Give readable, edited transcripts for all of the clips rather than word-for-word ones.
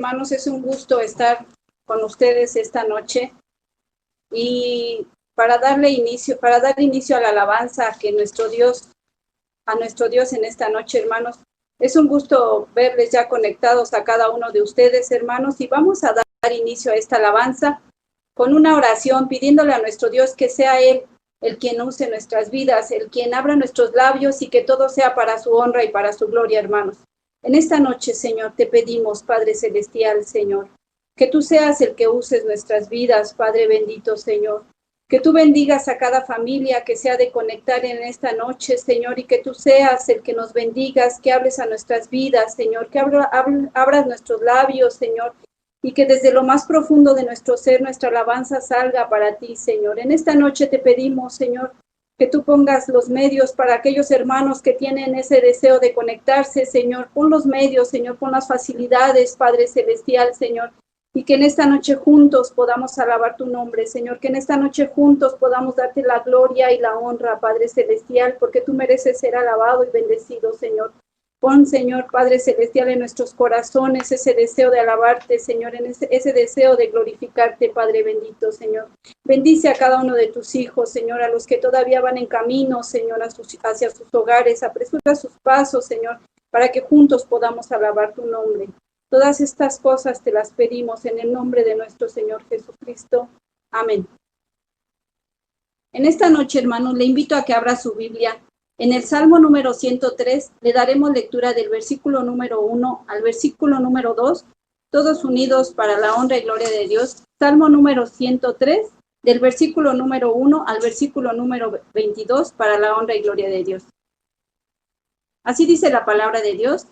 hermanos, es un gusto estar con ustedes esta noche y para dar inicio a la alabanza a nuestro Dios en esta noche, hermanos. Es un gusto verles ya conectados a cada uno de ustedes, hermanos, y vamos a dar inicio a esta alabanza con una oración pidiéndole a nuestro Dios que sea Él el quien use nuestras vidas, el quien abra nuestros labios y que todo sea para su honra y para su gloria, hermanos. En esta noche, Señor, te pedimos, Padre Celestial, Señor, que tú seas el que uses nuestras vidas, Padre bendito, Señor. Que tú bendigas a cada familia que se ha de conectar en esta noche, Señor, y que tú seas el que nos bendigas, que hables a nuestras vidas, Señor, que abras nuestros labios, Señor, y que desde lo más profundo de nuestro ser nuestra alabanza salga para ti, Señor. En esta noche te pedimos, Señor, que tú pongas los medios para aquellos hermanos que tienen ese deseo de conectarse, Señor. Pon los medios, Señor, pon las facilidades, Padre Celestial, Señor. Y que en esta noche juntos podamos alabar tu nombre, Señor. Que en esta noche juntos podamos darte la gloria y la honra, Padre Celestial, porque tú mereces ser alabado y bendecido, Señor. Pon, Señor, Padre Celestial, en nuestros corazones ese deseo de alabarte, Señor, en ese deseo de glorificarte, Padre bendito, Señor. Bendice a cada uno de tus hijos, Señor, a los que todavía van en camino, Señor, hacia sus hogares. Apresura sus pasos, Señor, para que juntos podamos alabar tu nombre. Todas estas cosas te las pedimos en el nombre de nuestro Señor Jesucristo. Amén. En esta noche, hermanos, le invito a que abra su Biblia. En el Salmo número 103 le daremos lectura del versículo número 1 al versículo número 2, todos unidos para la honra y gloria de Dios. Salmo número 103, del versículo número 1 al versículo número 22, para la honra y gloria de Dios. Así dice la palabra de Dios.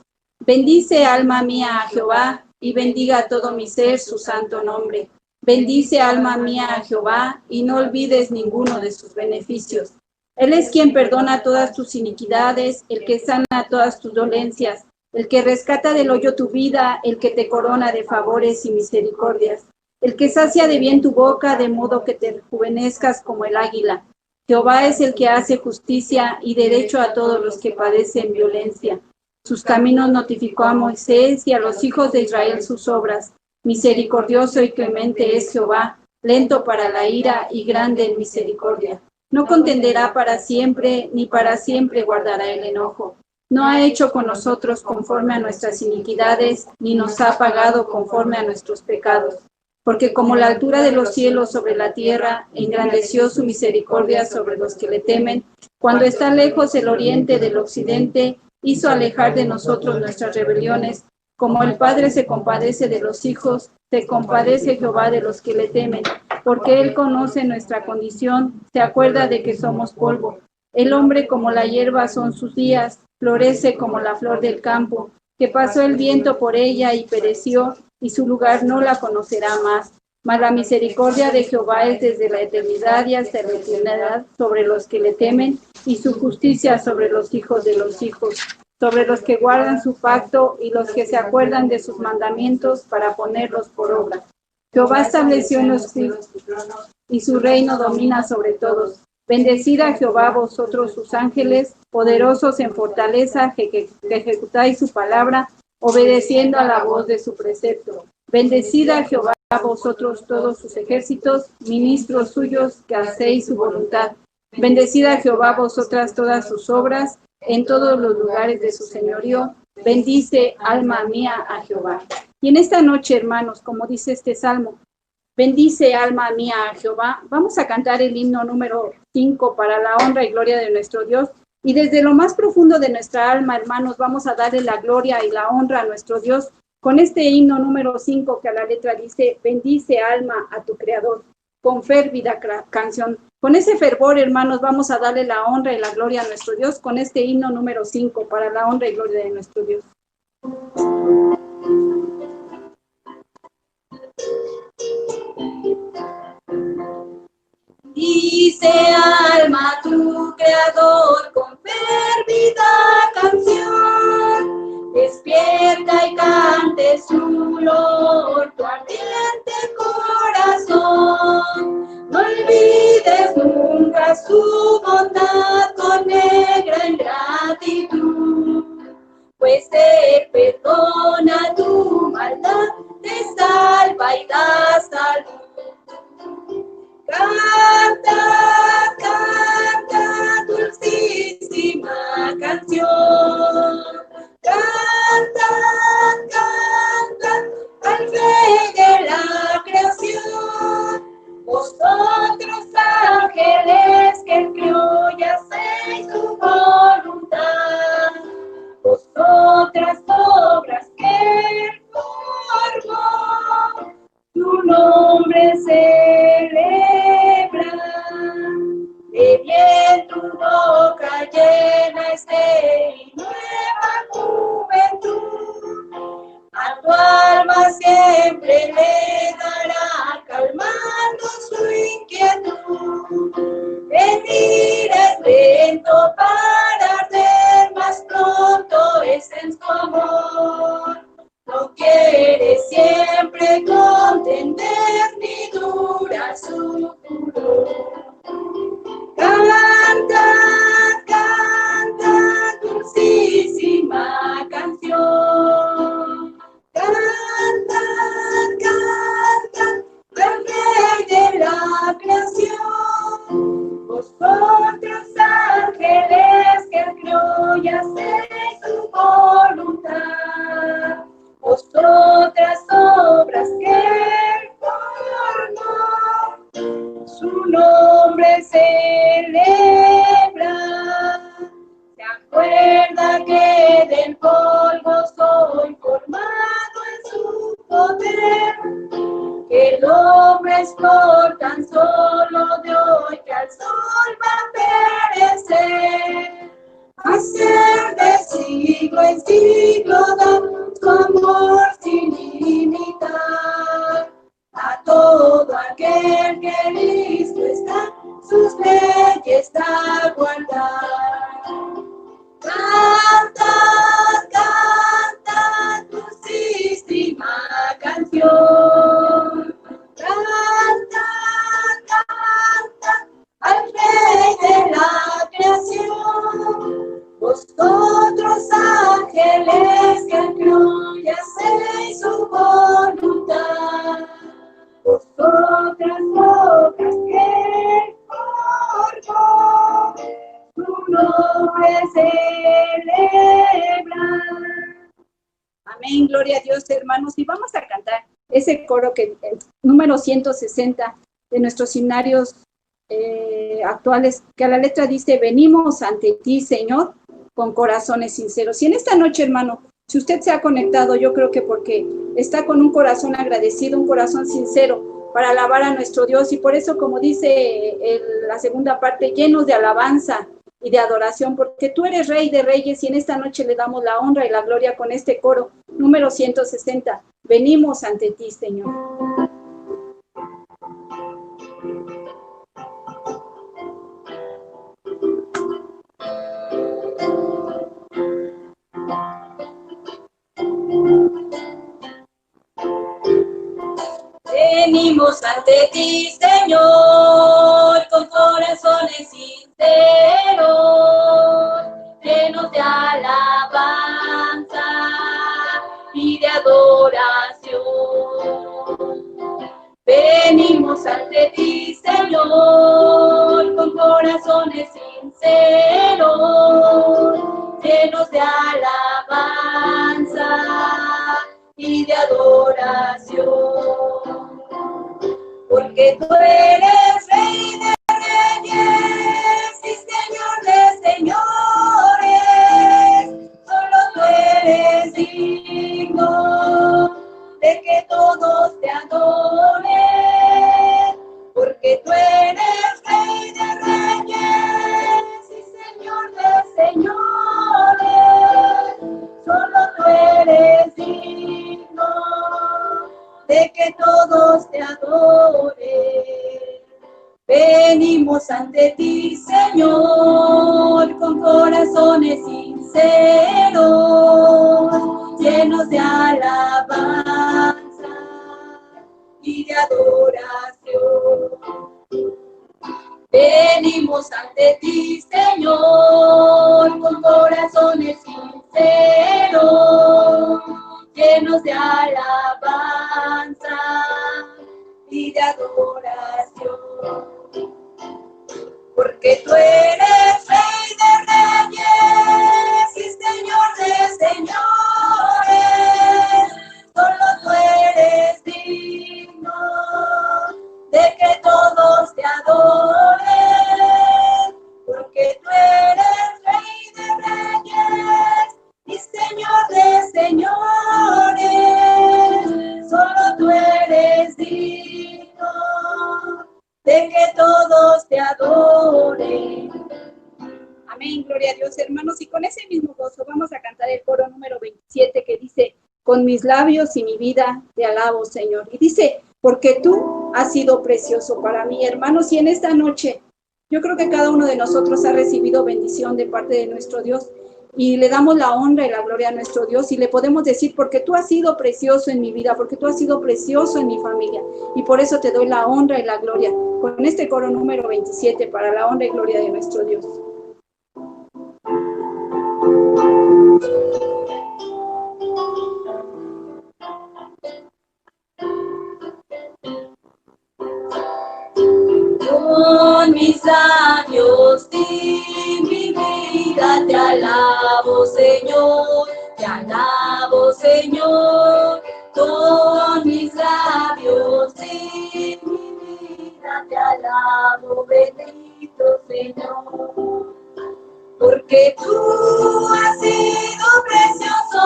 Bendice, alma mía, a Jehová, y bendiga a todo mi ser su santo nombre. Bendice, alma mía, a Jehová, y no olvides ninguno de sus beneficios. Él es quien perdona todas tus iniquidades, el que sana todas tus dolencias, el que rescata del hoyo tu vida, el que te corona de favores y misericordias, el que sacia de bien tu boca, de modo que te rejuvenezcas como el águila. Jehová es el que hace justicia y derecho a todos los que padecen violencia. Sus caminos notificó a Moisés y a los hijos de Israel sus obras. Misericordioso y clemente es Jehová, lento para la ira y grande en misericordia. No contenderá para siempre, ni para siempre guardará el enojo. No ha hecho con nosotros conforme a nuestras iniquidades, ni nos ha pagado conforme a nuestros pecados. Porque como la altura de los cielos sobre la tierra, engrandeció su misericordia sobre los que le temen, cuando está lejos el oriente del occidente, hizo alejar de nosotros nuestras rebeliones. Como el Padre se compadece de los hijos, se compadece Jehová de los que le temen, porque Él conoce nuestra condición, se acuerda de que somos polvo. El hombre como la hierba son sus días, florece como la flor del campo, que pasó el viento por ella y pereció, y su lugar no la conocerá más. Mas la misericordia de Jehová es desde la eternidad y hasta la eternidad sobre los que le temen, y su justicia sobre los hijos de los hijos, sobre los que guardan su pacto y los que se acuerdan de sus mandamientos para ponerlos por obra. Jehová estableció en los cielos y su reino domina sobre todos. Bendecid a Jehová vosotros sus ángeles, poderosos en fortaleza, que ejecutáis su palabra, obedeciendo a la voz de su precepto. Bendecid a Jehová vosotros todos sus ejércitos, ministros suyos, que hacéis su voluntad. Bendecid a Jehová vosotras todas sus obras, en todos los lugares de su señorío. Bendice, alma mía, a Jehová. Y en esta noche, hermanos, como dice este salmo, bendice, alma mía, a Jehová. Vamos a cantar el himno número 5 para la honra y gloria de nuestro Dios. Y desde lo más profundo de nuestra alma, hermanos, vamos a darle la gloria y la honra a nuestro Dios con este himno número 5 que a la letra dice, bendice, alma, a tu Creador. Con férvida canción. Con ese fervor, hermanos, vamos a darle la honra y la gloria a nuestro Dios con este himno número 5 para la honra y gloria de nuestro Dios. Dice, alma, tu Creador, con férvida canción, despierta y cante su loor, tu ardiente corazón. No olvides nunca su bondad con negra ingratitud, pues Él perdona tu maldad, agua y da salud. Canta, canta, dulcísima canción. Canta, canta, al Rey de la creación. Vosotros ángeles que Él creó y hacéis su voluntad. Vosotras obras que Él formó, tu nombre celebra. De bien tu boca llena esté y nueva juventud. A tu alma siempre le dará, calmando su inquietud. Venir es lento para arder, más pronto es en su amor. No quiere siempre contender ni dura su furor. Canta, canta, dulcísima canción. Canta, canta, al Rey de la creación. Vosotros ángeles que Él creó y hacéis su voluntad. Vosotras obras que Él formó, su nombre celebra. Se acuerda que del polvo soy formado en su poder, que el hombre es por tan solo de hoy, que al sol va a perecer. Hacer de siglo en siglo da su amor sin limitar. A todo aquel que listo está, sus leyes a guardar. Canta, canta, dulcísima canción. Canta, canta, al Rey de la creación. Vosotros ángeles que Él creó y hacéis su voluntad. Vosotras obras que Él formó, su nombre celebra. Amén, gloria a Dios, hermanos. Y vamos a cantar ese coro que número 160 de nuestros himnarios actuales, que a la letra dice: venimos ante ti, Señor, con corazones sinceros. Y en esta noche, hermano, si usted se ha conectado, yo creo que porque está con un corazón agradecido, un corazón sincero para alabar a nuestro Dios, y por eso, como dice la segunda parte, llenos de alabanza y de adoración, porque tú eres Rey de Reyes, y en esta noche le damos la honra y la gloria con este coro número 160. Venimos ante ti, Señor. Venimos ante ti, Señor, con corazones sinceros, llenos de alabanza y de adoración. Venimos ante ti, Señor, con corazones sinceros, llenos de alabanza y de adoración. Porque tú eres Rey de Reyes y Señor de señores, solo tú eres digno de que todos te adoren. Porque tú eres Rey de Reyes y Señor de señores, solo tú eres digno de que todos te adoren. Venimos ante ti, Señor, con corazones sinceros, llenos de alabanza y de adoración. Venimos ante ti, Señor, con corazones sinceros, llenos de alabanza eres Rey de Reyes y Señor de señores, solo tú eres digno de que todos te adoren, porque tú eres Rey de Reyes y Señor de señores, solo tú eres digno de que todos te adoren. Amén, gloria a Dios, hermanos. Y con ese mismo gozo vamos a cantar el coro número 27 que dice, con mis labios y mi vida te alabo, Señor. Y dice, porque tú has sido precioso para mí, hermanos. Y en esta noche, yo creo que cada uno de nosotros ha recibido bendición de parte de nuestro Dios. Y le damos la honra y la gloria a nuestro Dios. Y le podemos decir, porque tú has sido precioso en mi vida, porque tú has sido precioso en mi familia. Y por eso te doy la honra y la gloria. Con este coro número 27 para la honra y gloria de nuestro Dios. Con mis labios di mi vida, te alabo, Señor, te alabo, Señor. Con mis labios di mi vida, te alabo, bendito Señor. Porque tú has sido precioso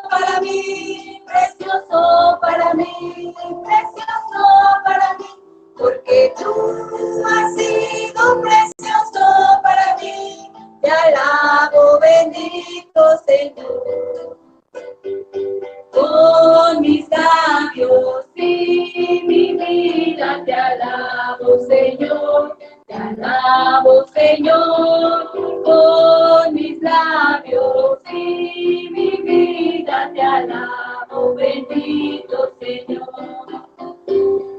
para mí, precioso para mí, precioso para mí. Porque tú has sido precioso para mí, te alabo, bendito Señor. Con mis labios y mi vida te alabo, Señor, te alabo, Señor. Con mis labios y mi vida te alabo, bendito Señor.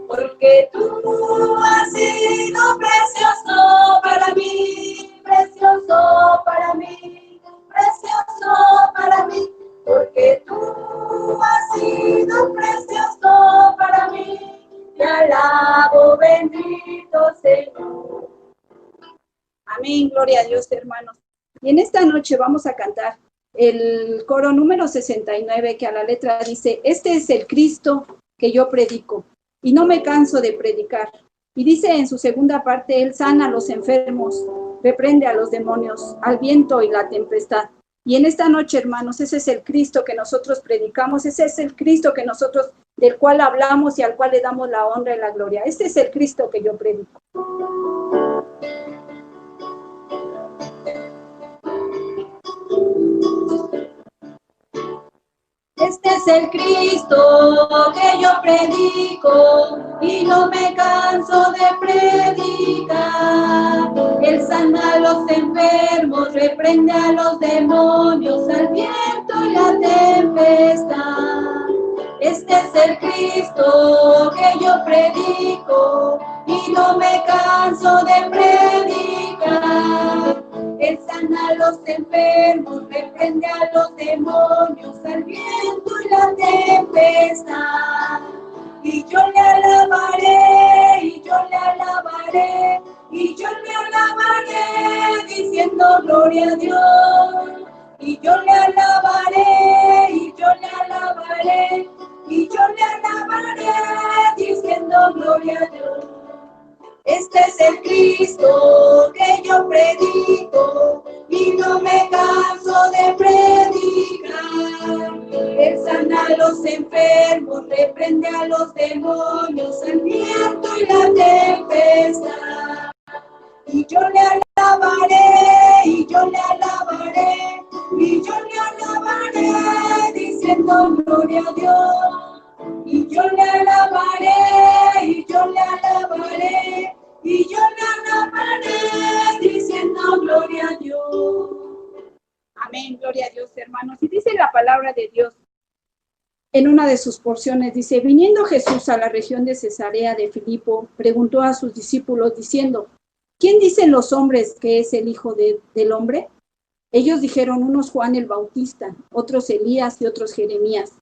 Porque tú has sido precioso para mí, precioso para mí, precioso para mí. Porque tú has sido precioso para mí, te alabo, bendito Señor. Amén, gloria a Dios, hermanos. Y en esta noche vamos a cantar el coro número 69, que a la letra dice, este es el Cristo que yo predico, y no me canso de predicar. Y dice en su segunda parte, Él sana a los enfermos, reprende a los demonios, al viento y la tempestad. Y en esta noche, hermanos, ese es el Cristo que nosotros predicamos, ese es el Cristo que nosotros, del cual hablamos y al cual le damos la honra y la gloria. Este es el Cristo que yo predico. Este es el Cristo que yo predico y no me canso de predicar. Él sana a los enfermos, reprende a los demonios, al viento y la tempestad. Este es el Cristo que yo predico y no me canso de predicar. Él sana a los enfermos, reprende a los demonios, al viento y la tempestad. Y yo le alabaré, y yo le alabaré, y yo le alabaré, diciendo gloria a Dios. Y yo le alabaré, y yo le alabaré, y yo le alabaré, diciendo gloria a Dios. Este es el Cristo que yo predico y no me canso de predicar. Él sana a los enfermos, reprende a los demonios, al viento y la tempestad. Y yo le alabaré, y yo le alabaré, y yo le alabaré, diciendo gloria a Dios. Y yo le alabaré, y yo le alabaré, y yo le alabaré, diciendo gloria a Dios. Amén, gloria a Dios, hermanos. Y dice la palabra de Dios en una de sus porciones, dice, viniendo Jesús a la región de Cesarea de Filipo, preguntó a sus discípulos diciendo, ¿quién dicen los hombres que es el Hijo del Hombre? Ellos dijeron, unos Juan el Bautista, otros Elías y otros Jeremías,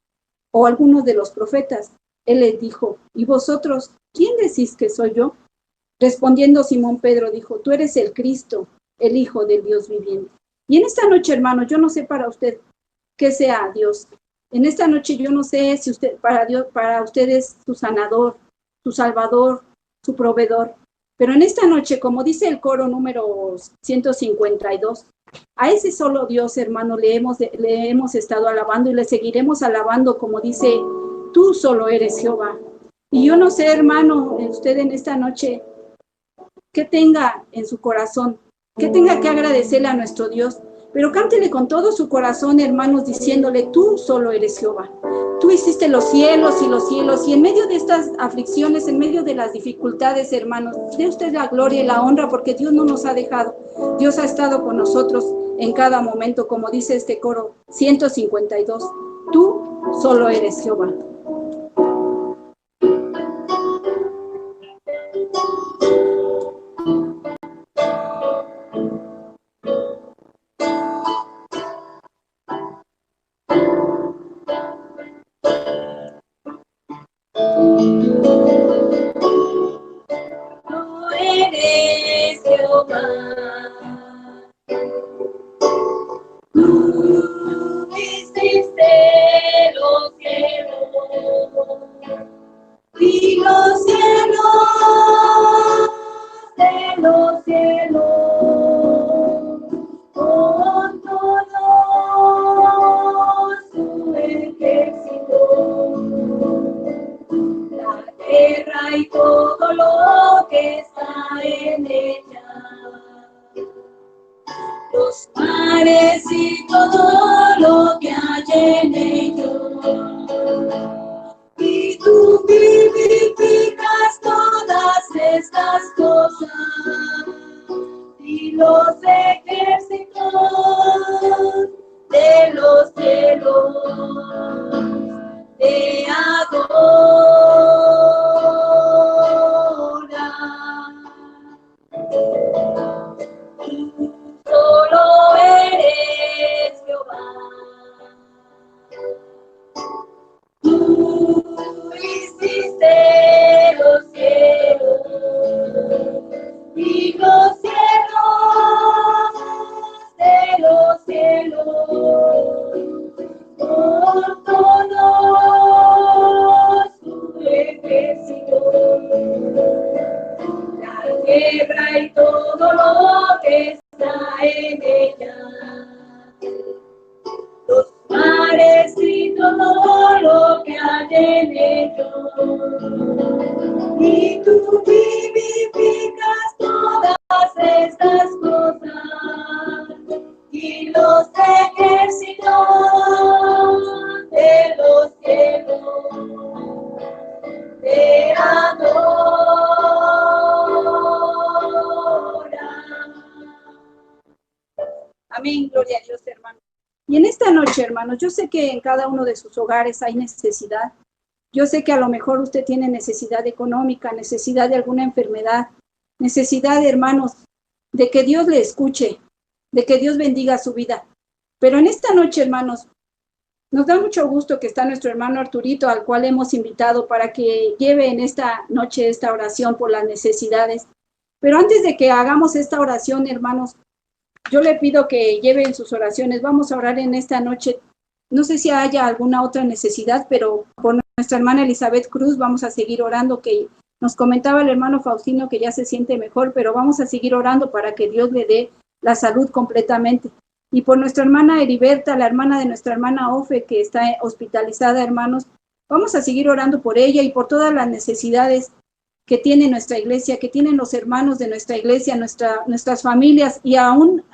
o algunos de los profetas. Él les dijo, ¿y vosotros, quién decís que soy yo? Respondiendo Simón Pedro dijo, tú eres el Cristo, el Hijo del Dios viviente. Y en esta noche, hermanos, yo no sé para usted qué sea Dios. En esta noche yo no sé si usted, para usted es su sanador, su salvador, su proveedor. Pero en esta noche, como dice el coro número 152, a ese solo Dios, hermano, le hemos estado alabando y le seguiremos alabando, como dice, tú solo eres Jehová. Y yo no sé, hermano, usted en esta noche, qué tenga en su corazón, qué tenga que agradecerle a nuestro Dios, pero cántele con todo su corazón, hermanos, diciéndole, tú solo eres Jehová. Tú hiciste los cielos, y en medio de estas aflicciones, en medio de las dificultades, hermanos, dé usted la gloria y la honra, porque Dios no nos ha dejado. Dios ha estado con nosotros en cada momento, como dice este coro 152. Tú solo eres Jehová. Amén, gloria a Dios, hermano. Y en esta noche, hermanos, yo sé que en cada uno de sus hogares hay necesidad. Yo sé que a lo mejor usted tiene necesidad económica, necesidad de alguna enfermedad, necesidad, hermanos, de que Dios le escuche, de que Dios bendiga su vida. Pero en esta noche, hermanos, nos da mucho gusto que está nuestro hermano Arturito, al cual hemos invitado para que lleve en esta noche esta oración por las necesidades. Pero antes de que hagamos esta oración, hermanos, yo le pido que lleven sus oraciones. Vamos a orar en esta noche. No sé si haya alguna otra necesidad, pero por nuestra hermana Elizabeth Cruz vamos a seguir orando, que nos comentaba el hermano Faustino que ya se siente mejor, pero vamos a seguir orando para que Dios le dé la salud completamente. Y por nuestra hermana Heriberta, la hermana de nuestra hermana Ofe, que está hospitalizada, hermanos, vamos a seguir orando por ella y por todas las necesidades que tiene nuestra iglesia, que tienen los hermanos de nuestra iglesia, nuestras familias, y aún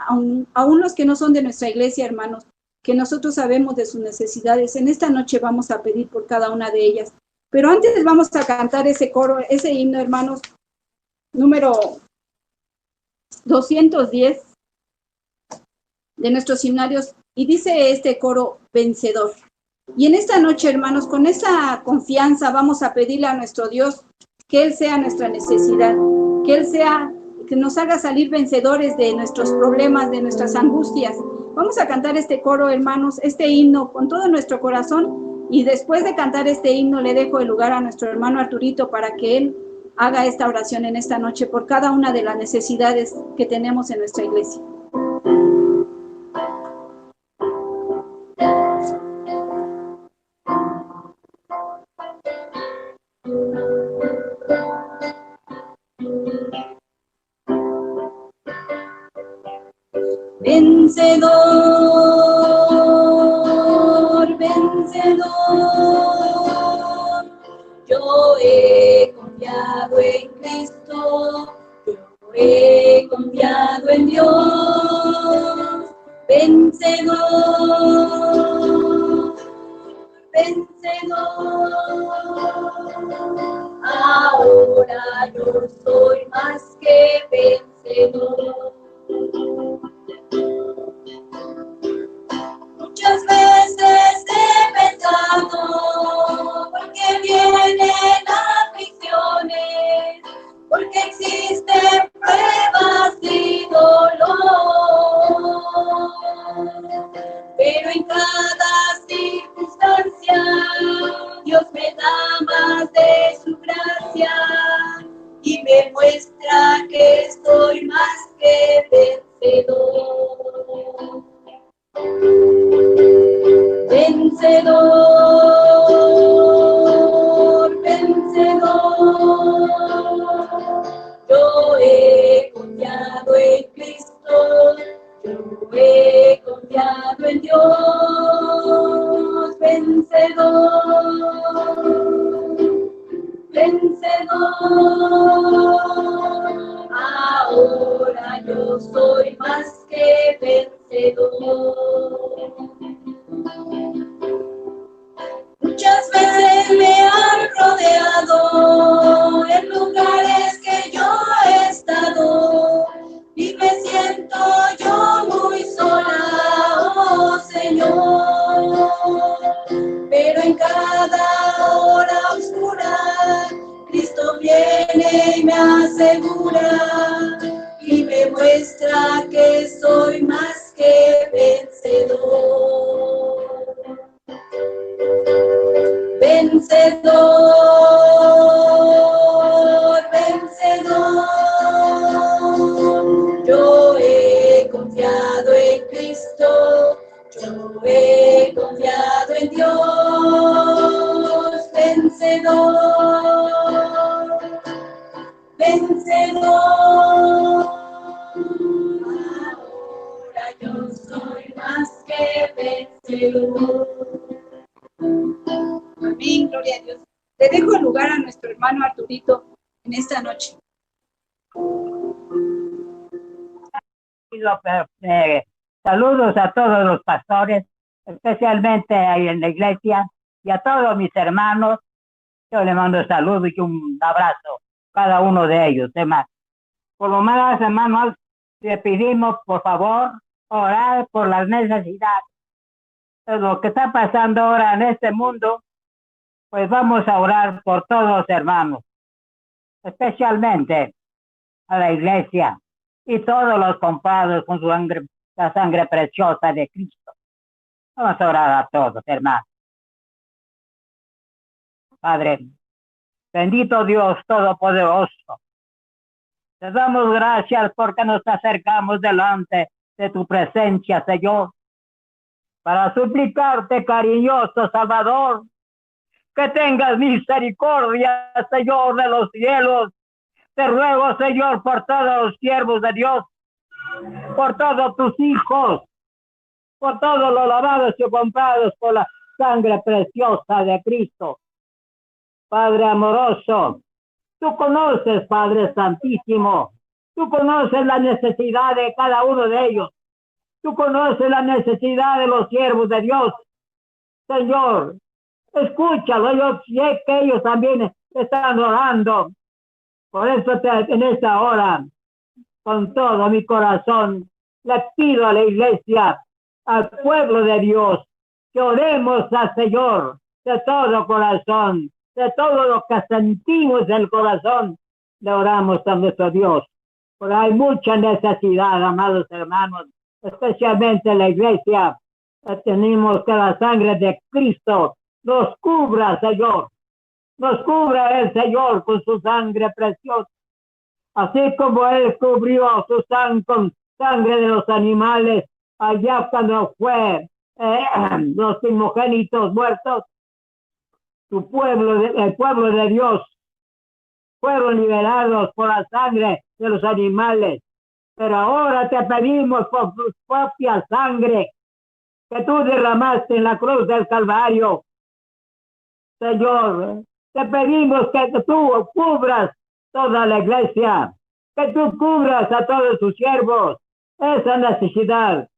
los que no son de nuestra iglesia, hermanos, que nosotros sabemos de sus necesidades. En esta noche vamos a pedir por cada una de ellas. Pero antes vamos a cantar ese coro, ese himno, hermanos, número 210 de nuestros himnarios, y dice este coro, vencedor. Y en esta noche, hermanos, con esa confianza vamos a pedirle a nuestro Dios que Él sea nuestra necesidad, que nos haga salir vencedores de nuestros problemas, de nuestras angustias. Vamos a cantar este coro, hermanos, este himno con todo nuestro corazón, y después de cantar este himno le dejo el lugar a nuestro hermano Arturito para que él haga esta oración en esta noche por cada una de las necesidades que tenemos en nuestra iglesia. Vencedor, vencedor, yo he confiado en Cristo, yo he confiado en Dios. Vencedor, vencedor, ahora yo soy más que vencedor. Muchas veces he pensado, ¿por qué vienen aflicciones? Porque existen pruebas y dolor. Pero en cada circunstancia, Dios me da más de su gracia y me muestra que estoy más que vencedor. Vencedor, vencedor, yo he confiado en Cristo, yo he confiado en Dios. Vencedor, vencedor, ahora yo soy más que vencedor. Muchas veces me han rodeado en lugares que yo he estado y me siento yo muy sola, oh Señor. Pero en cada hora oscura, Cristo viene y me asegura y me muestra que soy más que vencedor. Vencedor, vencedor, yo he confiado en Cristo, yo he confiado en Dios. Vencedor, vencedor, ahora yo soy más que vencedor. Amén, gloria a Dios. Le dejo el lugar a nuestro hermano Arturito en esta noche. Saludos a todos los pastores, especialmente ahí en la iglesia, y a todos mis hermanos. Yo les mando saludos y un abrazo a cada uno de ellos. Por lo menos, hermanos, le pedimos, por favor, orar por las necesidades. Lo que está pasando ahora en este mundo, pues vamos a orar por todos los hermanos, especialmente a la iglesia y todos los compadres con su sangre, la sangre preciosa de Cristo. Vamos a orar a todos, hermanos. Padre, bendito Dios Todopoderoso, te damos gracias porque nos acercamos delante de tu presencia, Señor, para suplicarte, cariñoso Salvador, que tengas misericordia, Señor, de los cielos. Te ruego, Señor, por todos los siervos de Dios, por todos tus hijos, por todos los lavados y comprados por la sangre preciosa de Cristo. Padre amoroso, tú conoces, Padre Santísimo, tú conoces la necesidad de cada uno de ellos. Tú conoces la necesidad de los siervos de Dios. Señor, escúchalo, yo sé que ellos también están orando. Por eso en esta hora, con todo mi corazón, le pido a la iglesia, al pueblo de Dios, que oremos al Señor de todo corazón, de todo lo que sentimos del corazón, le oramos a nuestro Dios. Porque hay mucha necesidad, amados hermanos, especialmente en la iglesia. Tenemos que la sangre de Cristo nos cubra, Señor. nos cubra el Señor con su sangre preciosa, así como Él cubrió su sangre con sangre de los animales allá cuando fue los primogénitos muertos. Tu pueblo, el pueblo de Dios, fueron liberados por la sangre de los animales. Pero ahora te pedimos por tu propia sangre que tú derramaste en la cruz del Calvario. Señor, te pedimos que tú cubras toda la iglesia, que tú cubras a todos tus siervos, esa necesidad,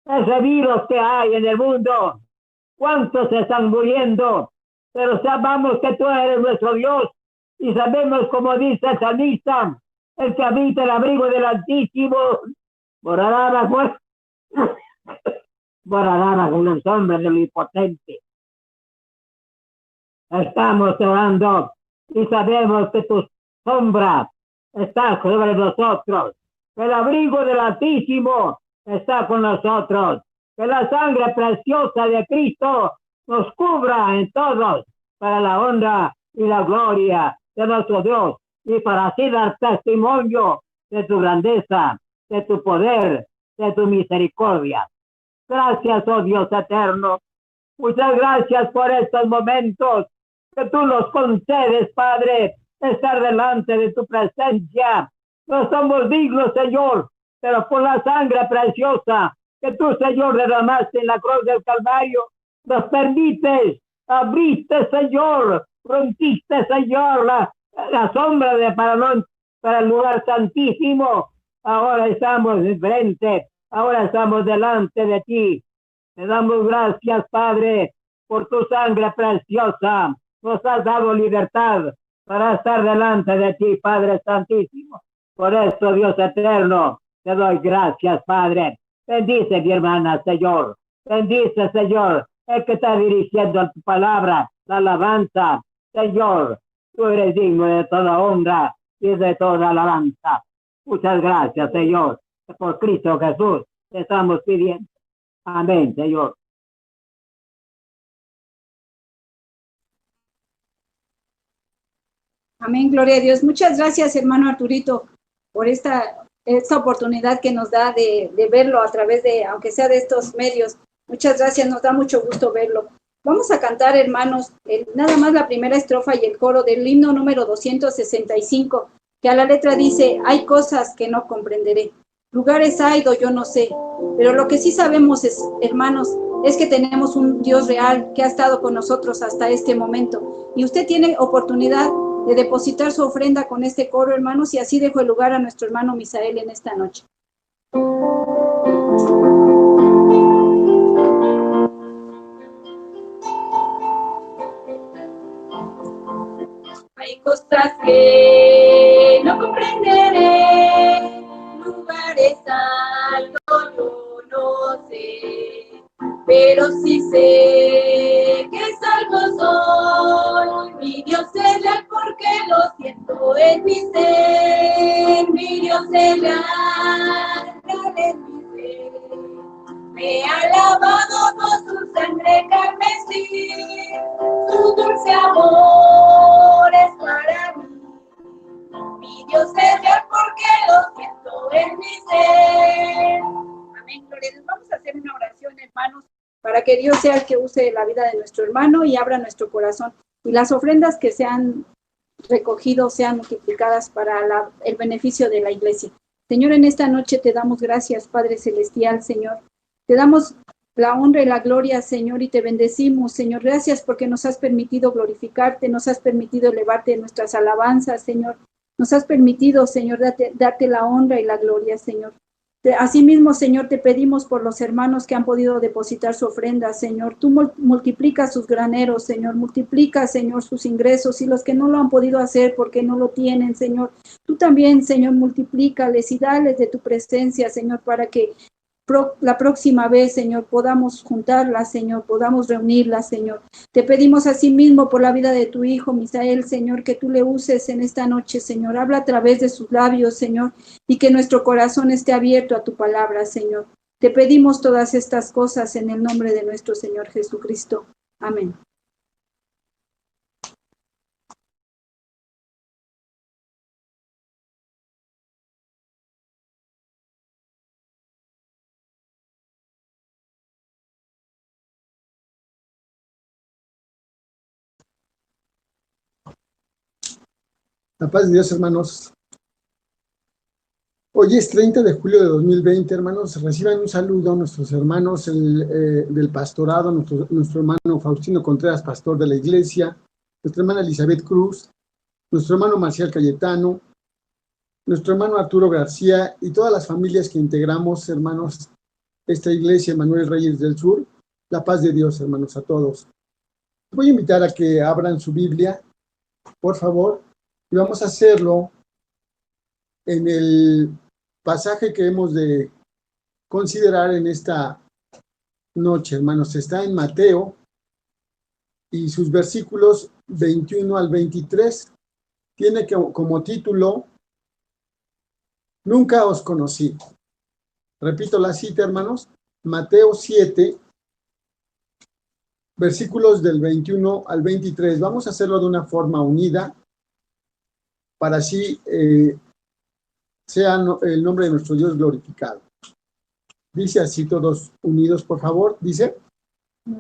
ese virus que hay en el mundo. ¿Cuántos se están muriendo? Pero sabemos que tú eres nuestro Dios y sabemos, como dice el salmista, el que habita el abrigo del Altísimo morará bajo la sombra del Omnipotente. Estamos orando y sabemos que tu sombra está sobre nosotros, que el abrigo del Altísimo está con nosotros, que la sangre preciosa de Cristo nos cubra en todos para la honra y la gloria de nuestro Dios y para así dar testimonio de tu grandeza, de tu poder, de tu misericordia. Gracias, oh Dios eterno. Muchas gracias por estos momentos que tú nos concedes, Padre, estar delante de tu presencia. No somos dignos, Señor, pero por la sangre preciosa que tú, Señor, derramaste en la cruz del Calvario, nos permites, abriste, Señor, rompiste, Señor, la sombra para el lugar santísimo. Ahora estamos enfrente, ahora estamos delante de ti. Te damos gracias, Padre, por tu sangre preciosa. Nos has dado libertad para estar delante de ti, Padre Santísimo. Por eso, Dios eterno, te doy gracias, Padre. Bendice mi hermana, Señor. Bendice, Señor, el que está dirigiendo tu palabra, la alabanza. Señor, tú eres digno de toda honra y de toda alabanza. Muchas gracias, Señor. Por Cristo Jesús te estamos pidiendo. Amén, Señor. Amén, gloria a Dios. Muchas gracias, hermano Arturito, por esta oportunidad que nos da de verlo a través de, aunque sea de estos medios. Muchas gracias, nos da mucho gusto verlo. Vamos a cantar, hermanos, nada más la primera estrofa y el coro del himno número 265, que a la letra dice: hay cosas que no comprenderé, lugares hay do yo no sé, pero lo que sí sabemos, hermanos, es que tenemos un Dios real que ha estado con nosotros hasta este momento. Y usted tiene oportunidad de depositar su ofrenda con este coro, hermanos, y así dejo el lugar a nuestro hermano Misael en esta noche. Hay cosas que no comprenderé, lugares algo yo no sé, pero sí sé que salvo soy. Mi Dios es real porque lo siento en mi ser, mi Dios es real en mi ser. Me ha lavado con su sangre carmesí, su dulce amor es para mí. Mi Dios es real porque lo siento en mi ser. Amén, gloria a Dios. Vamos a hacer una oración, hermanos, para que Dios sea el que use la vida de nuestro hermano y abra nuestro corazón. Y las ofrendas que se han recogido sean multiplicadas para el beneficio de la iglesia. Señor, en esta noche te damos gracias, Padre Celestial, Señor. Te damos la honra y la gloria, Señor, y te bendecimos, Señor. Gracias porque nos has permitido glorificarte, nos has permitido elevarte en nuestras alabanzas, Señor. Nos has permitido, Señor, darte la honra y la gloria, Señor. Asimismo, Señor, te pedimos por los hermanos que han podido depositar su ofrenda, Señor. Tú multiplica sus graneros, Señor. Multiplica, Señor, sus ingresos. Y los que no lo han podido hacer porque no lo tienen, Señor. Tú también, Señor, multiplícales y dales de tu presencia, Señor, para que la próxima vez, Señor, podamos juntarlas, Señor, podamos reunirlas, Señor. Te pedimos asimismo por la vida de tu hijo, Misael, Señor, que tú le uses en esta noche, Señor. Habla a través de sus labios, Señor, y que nuestro corazón esté abierto a tu palabra, Señor. Te pedimos todas estas cosas en el nombre de nuestro Señor Jesucristo. Amén. La paz de Dios, hermanos. Hoy es 30 de julio de 2020, hermanos. Reciban un saludo a nuestros hermanos del pastorado, nuestro hermano Faustino Contreras, pastor de la iglesia, nuestra hermana Elizabeth Cruz, nuestro hermano Marcial Cayetano, nuestro hermano Arturo García y todas las familias que integramos, hermanos, esta iglesia, Manuel Reyes del Sur. La paz de Dios, hermanos, a todos. Voy a invitar a que abran su Biblia, por favor, y vamos a hacerlo en el pasaje que hemos de considerar en esta noche, hermanos. Está en Mateo y sus versículos 21 al 23. Tiene como título, Nunca os conocí. Repito la cita, hermanos. Mateo 7, versículos del 21 al 23. Vamos a hacerlo de una forma unida para así sea el nombre de nuestro Dios glorificado. Dice así, todos unidos, por favor. Dice,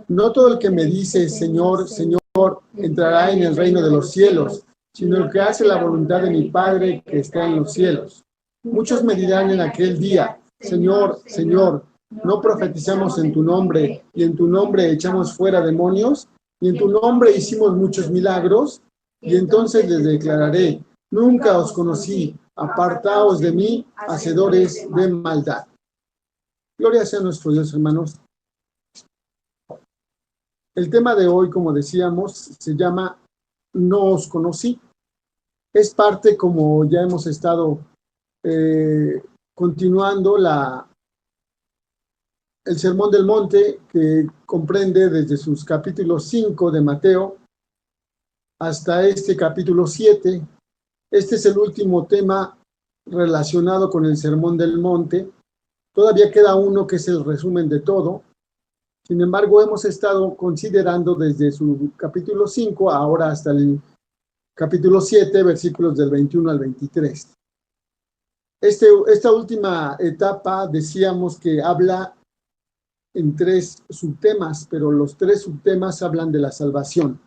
no todo el que me dice, Señor, Señor, entrará en el reino de los cielos, sino el que hace la voluntad de mi Padre que está en los cielos. Muchos me dirán en aquel día, Señor, Señor, ¿no profetizamos en tu nombre y en tu nombre echamos fuera demonios y en tu nombre hicimos muchos milagros? Y entonces les declararé, nunca os conocí, apartaos de mí, hacedores de maldad. Gloria sea a nuestro Dios, hermanos. El tema de hoy, como decíamos, se llama No os conocí. Es parte, como ya hemos estado continuando, el Sermón del Monte, que comprende desde sus capítulos 5 de Mateo hasta este capítulo 7. Este es el último tema relacionado con el Sermón del Monte. Todavía queda uno que es el resumen de todo. Sin embargo, hemos estado considerando desde su capítulo 5 ahora hasta el capítulo 7, versículos del 21 al 23. Esta última etapa decíamos que habla en 3 subtemas, pero los 3 subtemas hablan de la salvación.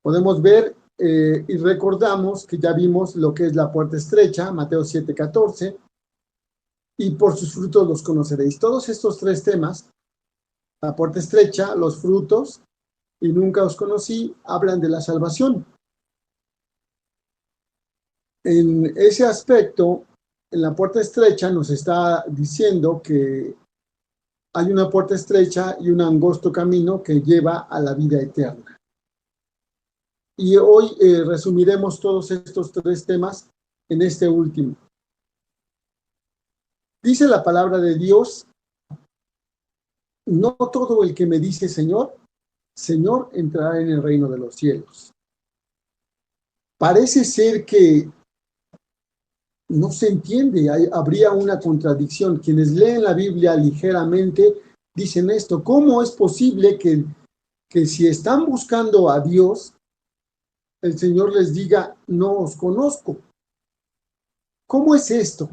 Podemos ver y recordamos que ya vimos lo que es la puerta estrecha, Mateo 7:14, y por sus frutos los conoceréis. Todos estos 3 temas, la puerta estrecha, los frutos y nunca os conocí, hablan de la salvación. En ese aspecto, en la puerta estrecha nos está diciendo que hay una puerta estrecha y un angosto camino que lleva a la vida eterna. Y hoy resumiremos todos estos 3 temas en este último. Dice la palabra de Dios, no todo el que me dice Señor, Señor, entrará en el reino de los cielos. Parece ser que no se entiende, habría una contradicción. Quienes leen la Biblia ligeramente dicen esto, ¿cómo es posible que si están buscando a Dios, el Señor les diga, no os conozco? ¿Cómo es esto?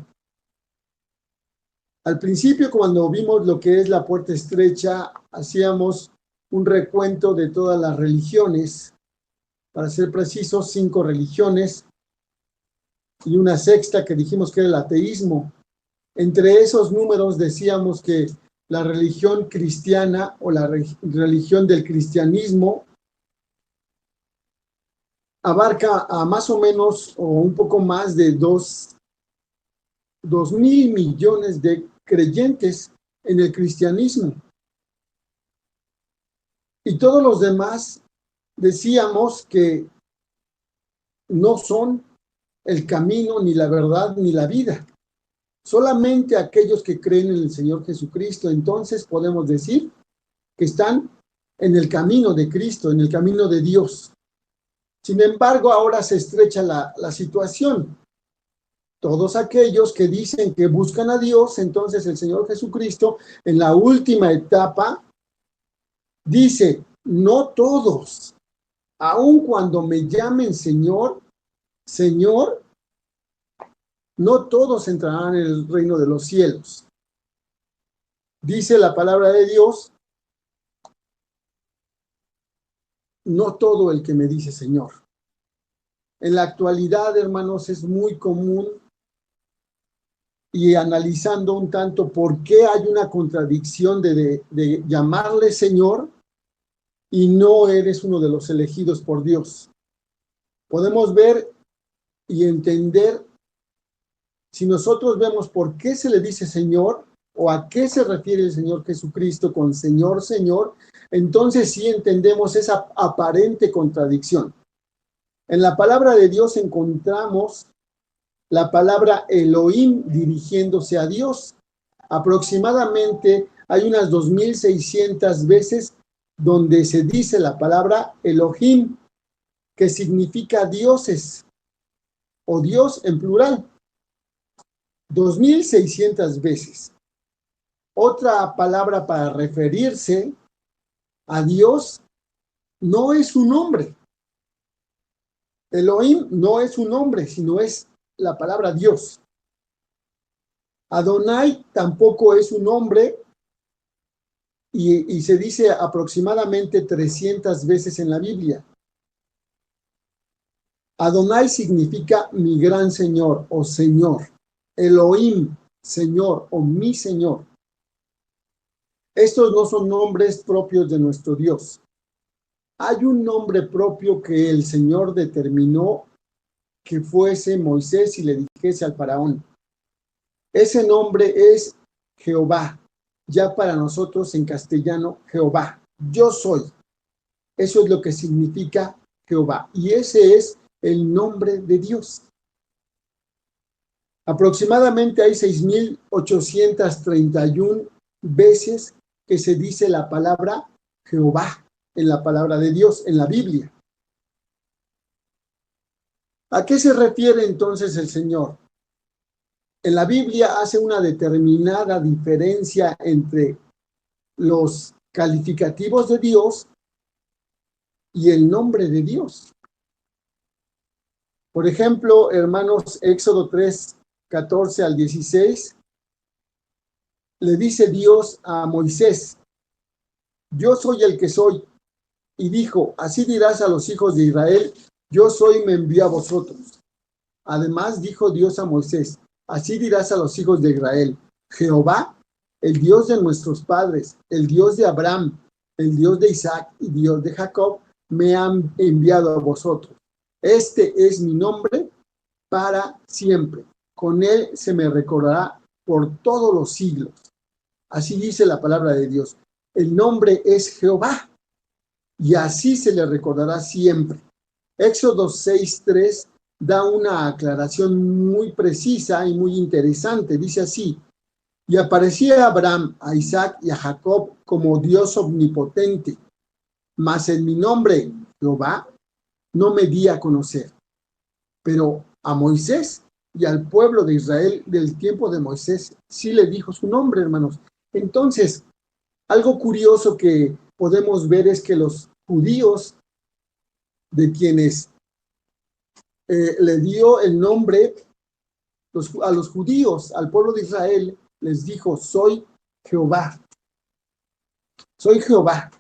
Al principio, cuando vimos lo que es la puerta estrecha, hacíamos un recuento de todas las religiones, para ser precisos, 5 religiones, y una sexta que dijimos que era el ateísmo. Entre esos números decíamos que la religión cristiana o la religión del cristianismo abarca a más o menos o un poco más de 2,000 millones de creyentes en el cristianismo. Y todos los demás decíamos que no son el camino, ni la verdad, ni la vida. Solamente aquellos que creen en el Señor Jesucristo, entonces podemos decir que están en el camino de Cristo, en el camino de Dios. Sin embargo, ahora se estrecha la situación. Todos aquellos que dicen que buscan a Dios, entonces el Señor Jesucristo, en la última etapa, dice, no todos, aun cuando me llamen Señor, Señor, no todos entrarán en el reino de los cielos. Dice la palabra de Dios, no todo el que me dice Señor. En la actualidad, hermanos, es muy común, y analizando un tanto por qué hay una contradicción de llamarle Señor y no eres uno de los elegidos por Dios. Podemos ver y entender, si nosotros vemos por qué se le dice Señor o a qué se refiere el Señor Jesucristo con Señor, Señor, entonces sí entendemos esa aparente contradicción. En la palabra de Dios encontramos la palabra Elohim dirigiéndose a Dios. Aproximadamente hay unas 2600 veces donde se dice la palabra Elohim, que significa dioses o Dios en plural. 2600 veces. Otra palabra para referirse a Dios no es un nombre. Elohim no es un nombre, sino es la palabra Dios. Adonai tampoco es un nombre y se dice aproximadamente 300 veces en la Biblia. Adonai significa mi gran Señor o Señor. Elohim, Señor o mi Señor. Estos no son nombres propios de nuestro Dios. Hay un nombre propio que el Señor determinó que fuese Moisés y le dijese al faraón. Ese nombre es Jehová. Ya para nosotros en castellano, Jehová. Yo soy. Eso es lo que significa Jehová. Y ese es el nombre de Dios. Aproximadamente hay 6,831 veces que se dice la palabra Jehová en la palabra de Dios, en la Biblia. ¿A qué se refiere entonces el Señor? En la Biblia hace una determinada diferencia entre los calificativos de Dios y el nombre de Dios. Por ejemplo, hermanos, Éxodo 3, 14 al 16, le dice Dios a Moisés, yo soy el que soy. Y dijo, así dirás a los hijos de Israel, yo soy, me envió a vosotros. Además dijo Dios a Moisés, así dirás a los hijos de Israel, Jehová, el Dios de nuestros padres, el Dios de Abraham, el Dios de Isaac y Dios de Jacob, me han enviado a vosotros. Este es mi nombre para siempre. Con él se me recordará por todos los siglos. Así dice la palabra de Dios. El nombre es Jehová y así se le recordará siempre. Éxodo 6:3 da una aclaración muy precisa y muy interesante. Dice así, y aparecía a Abraham, a Isaac y a Jacob como Dios omnipotente, mas en mi nombre, Jehová, no me di a conocer. Pero a Moisés y al pueblo de Israel del tiempo de Moisés sí le dijo su nombre, hermanos. Entonces, algo curioso que podemos ver es que los judíos, de quienes le dio el nombre, a los judíos, al pueblo de Israel, les dijo, soy Jehová. Soy Jehová.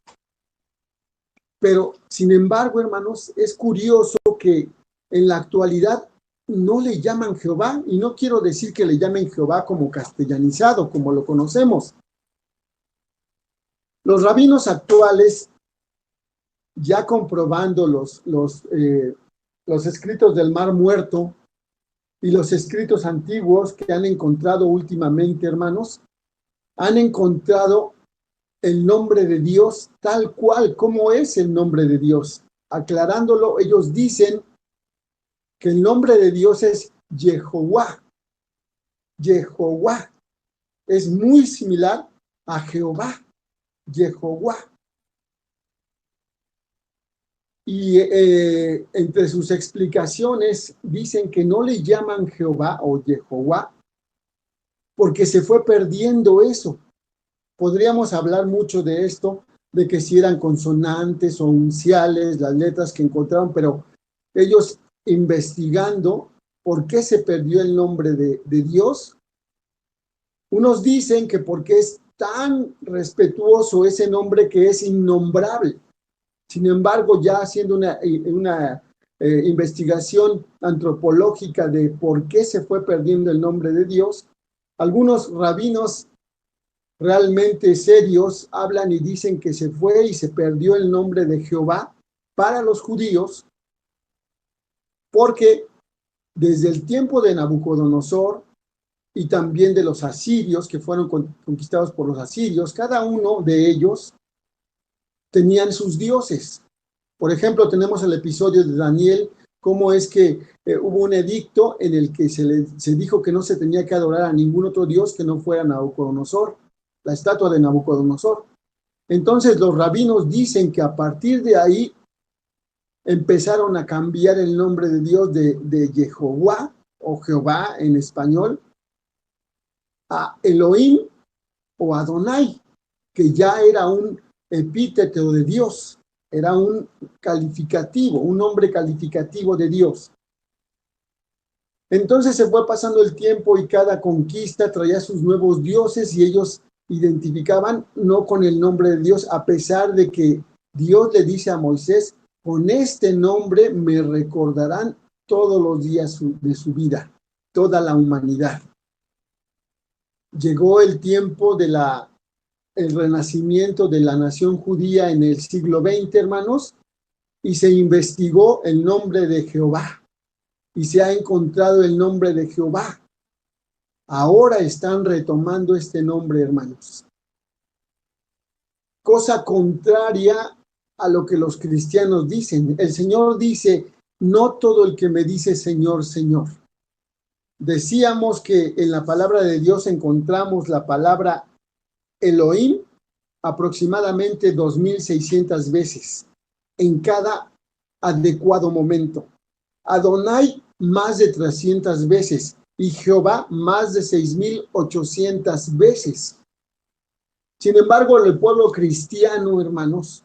Pero, sin embargo, hermanos, es curioso que en la actualidad no le llaman Jehová, y no quiero decir que le llamen Jehová como castellanizado, como lo conocemos. Los rabinos actuales, ya comprobando los escritos del Mar Muerto y los escritos antiguos que han encontrado últimamente, hermanos, han encontrado el nombre de Dios tal cual como es el nombre de Dios. Aclarándolo, ellos dicen que el nombre de Dios es Yehová. Yehová es muy similar a Jehová. Yehová. Y entre sus explicaciones dicen que no le llaman Jehová o Yehová porque se fue perdiendo eso. Podríamos hablar mucho de esto, de que si eran consonantes o unciales, las letras que encontraron, pero ellos investigando por qué se perdió el nombre de Dios, unos dicen que porque es tan respetuoso ese nombre que es innombrable. Sin embargo, ya haciendo una investigación antropológica de por qué se fue perdiendo el nombre de Dios, algunos rabinos realmente serios hablan y dicen que se fue y se perdió el nombre de Jehová para los judíos, porque desde el tiempo de Nabucodonosor y también de los asirios, que fueron conquistados por los asirios, cada uno de ellos tenían sus dioses. Por ejemplo, tenemos el episodio de Daniel, cómo es que hubo un edicto en el que se dijo que no se tenía que adorar a ningún otro dios que no fuera Nabucodonosor, la estatua de Nabucodonosor. Entonces los rabinos dicen que a partir de ahí empezaron a cambiar el nombre de Dios de Jehová o Jehová en español a Elohim o Adonai, que ya era un epíteto de Dios, era un calificativo, un nombre calificativo de Dios. Entonces se fue pasando el tiempo y cada conquista traía sus nuevos dioses y ellos identificaban no con el nombre de Dios, a pesar de que Dios le dice a Moisés, con este nombre me recordarán todos los días de su vida, toda la humanidad. Llegó el tiempo de el renacimiento de la nación judía en el siglo XX, hermanos, y se investigó el nombre de Jehová, y se ha encontrado el nombre de Jehová. Ahora están retomando este nombre, hermanos. Cosa contraria a lo que los cristianos dicen. El Señor dice, no todo el que me dice Señor, Señor. Decíamos que en la palabra de Dios encontramos la palabra Elohim aproximadamente 2,600 veces en cada adecuado momento. Adonai más de 300 veces y Jehová más de 6,800 veces. Sin embargo, el pueblo cristiano, hermanos,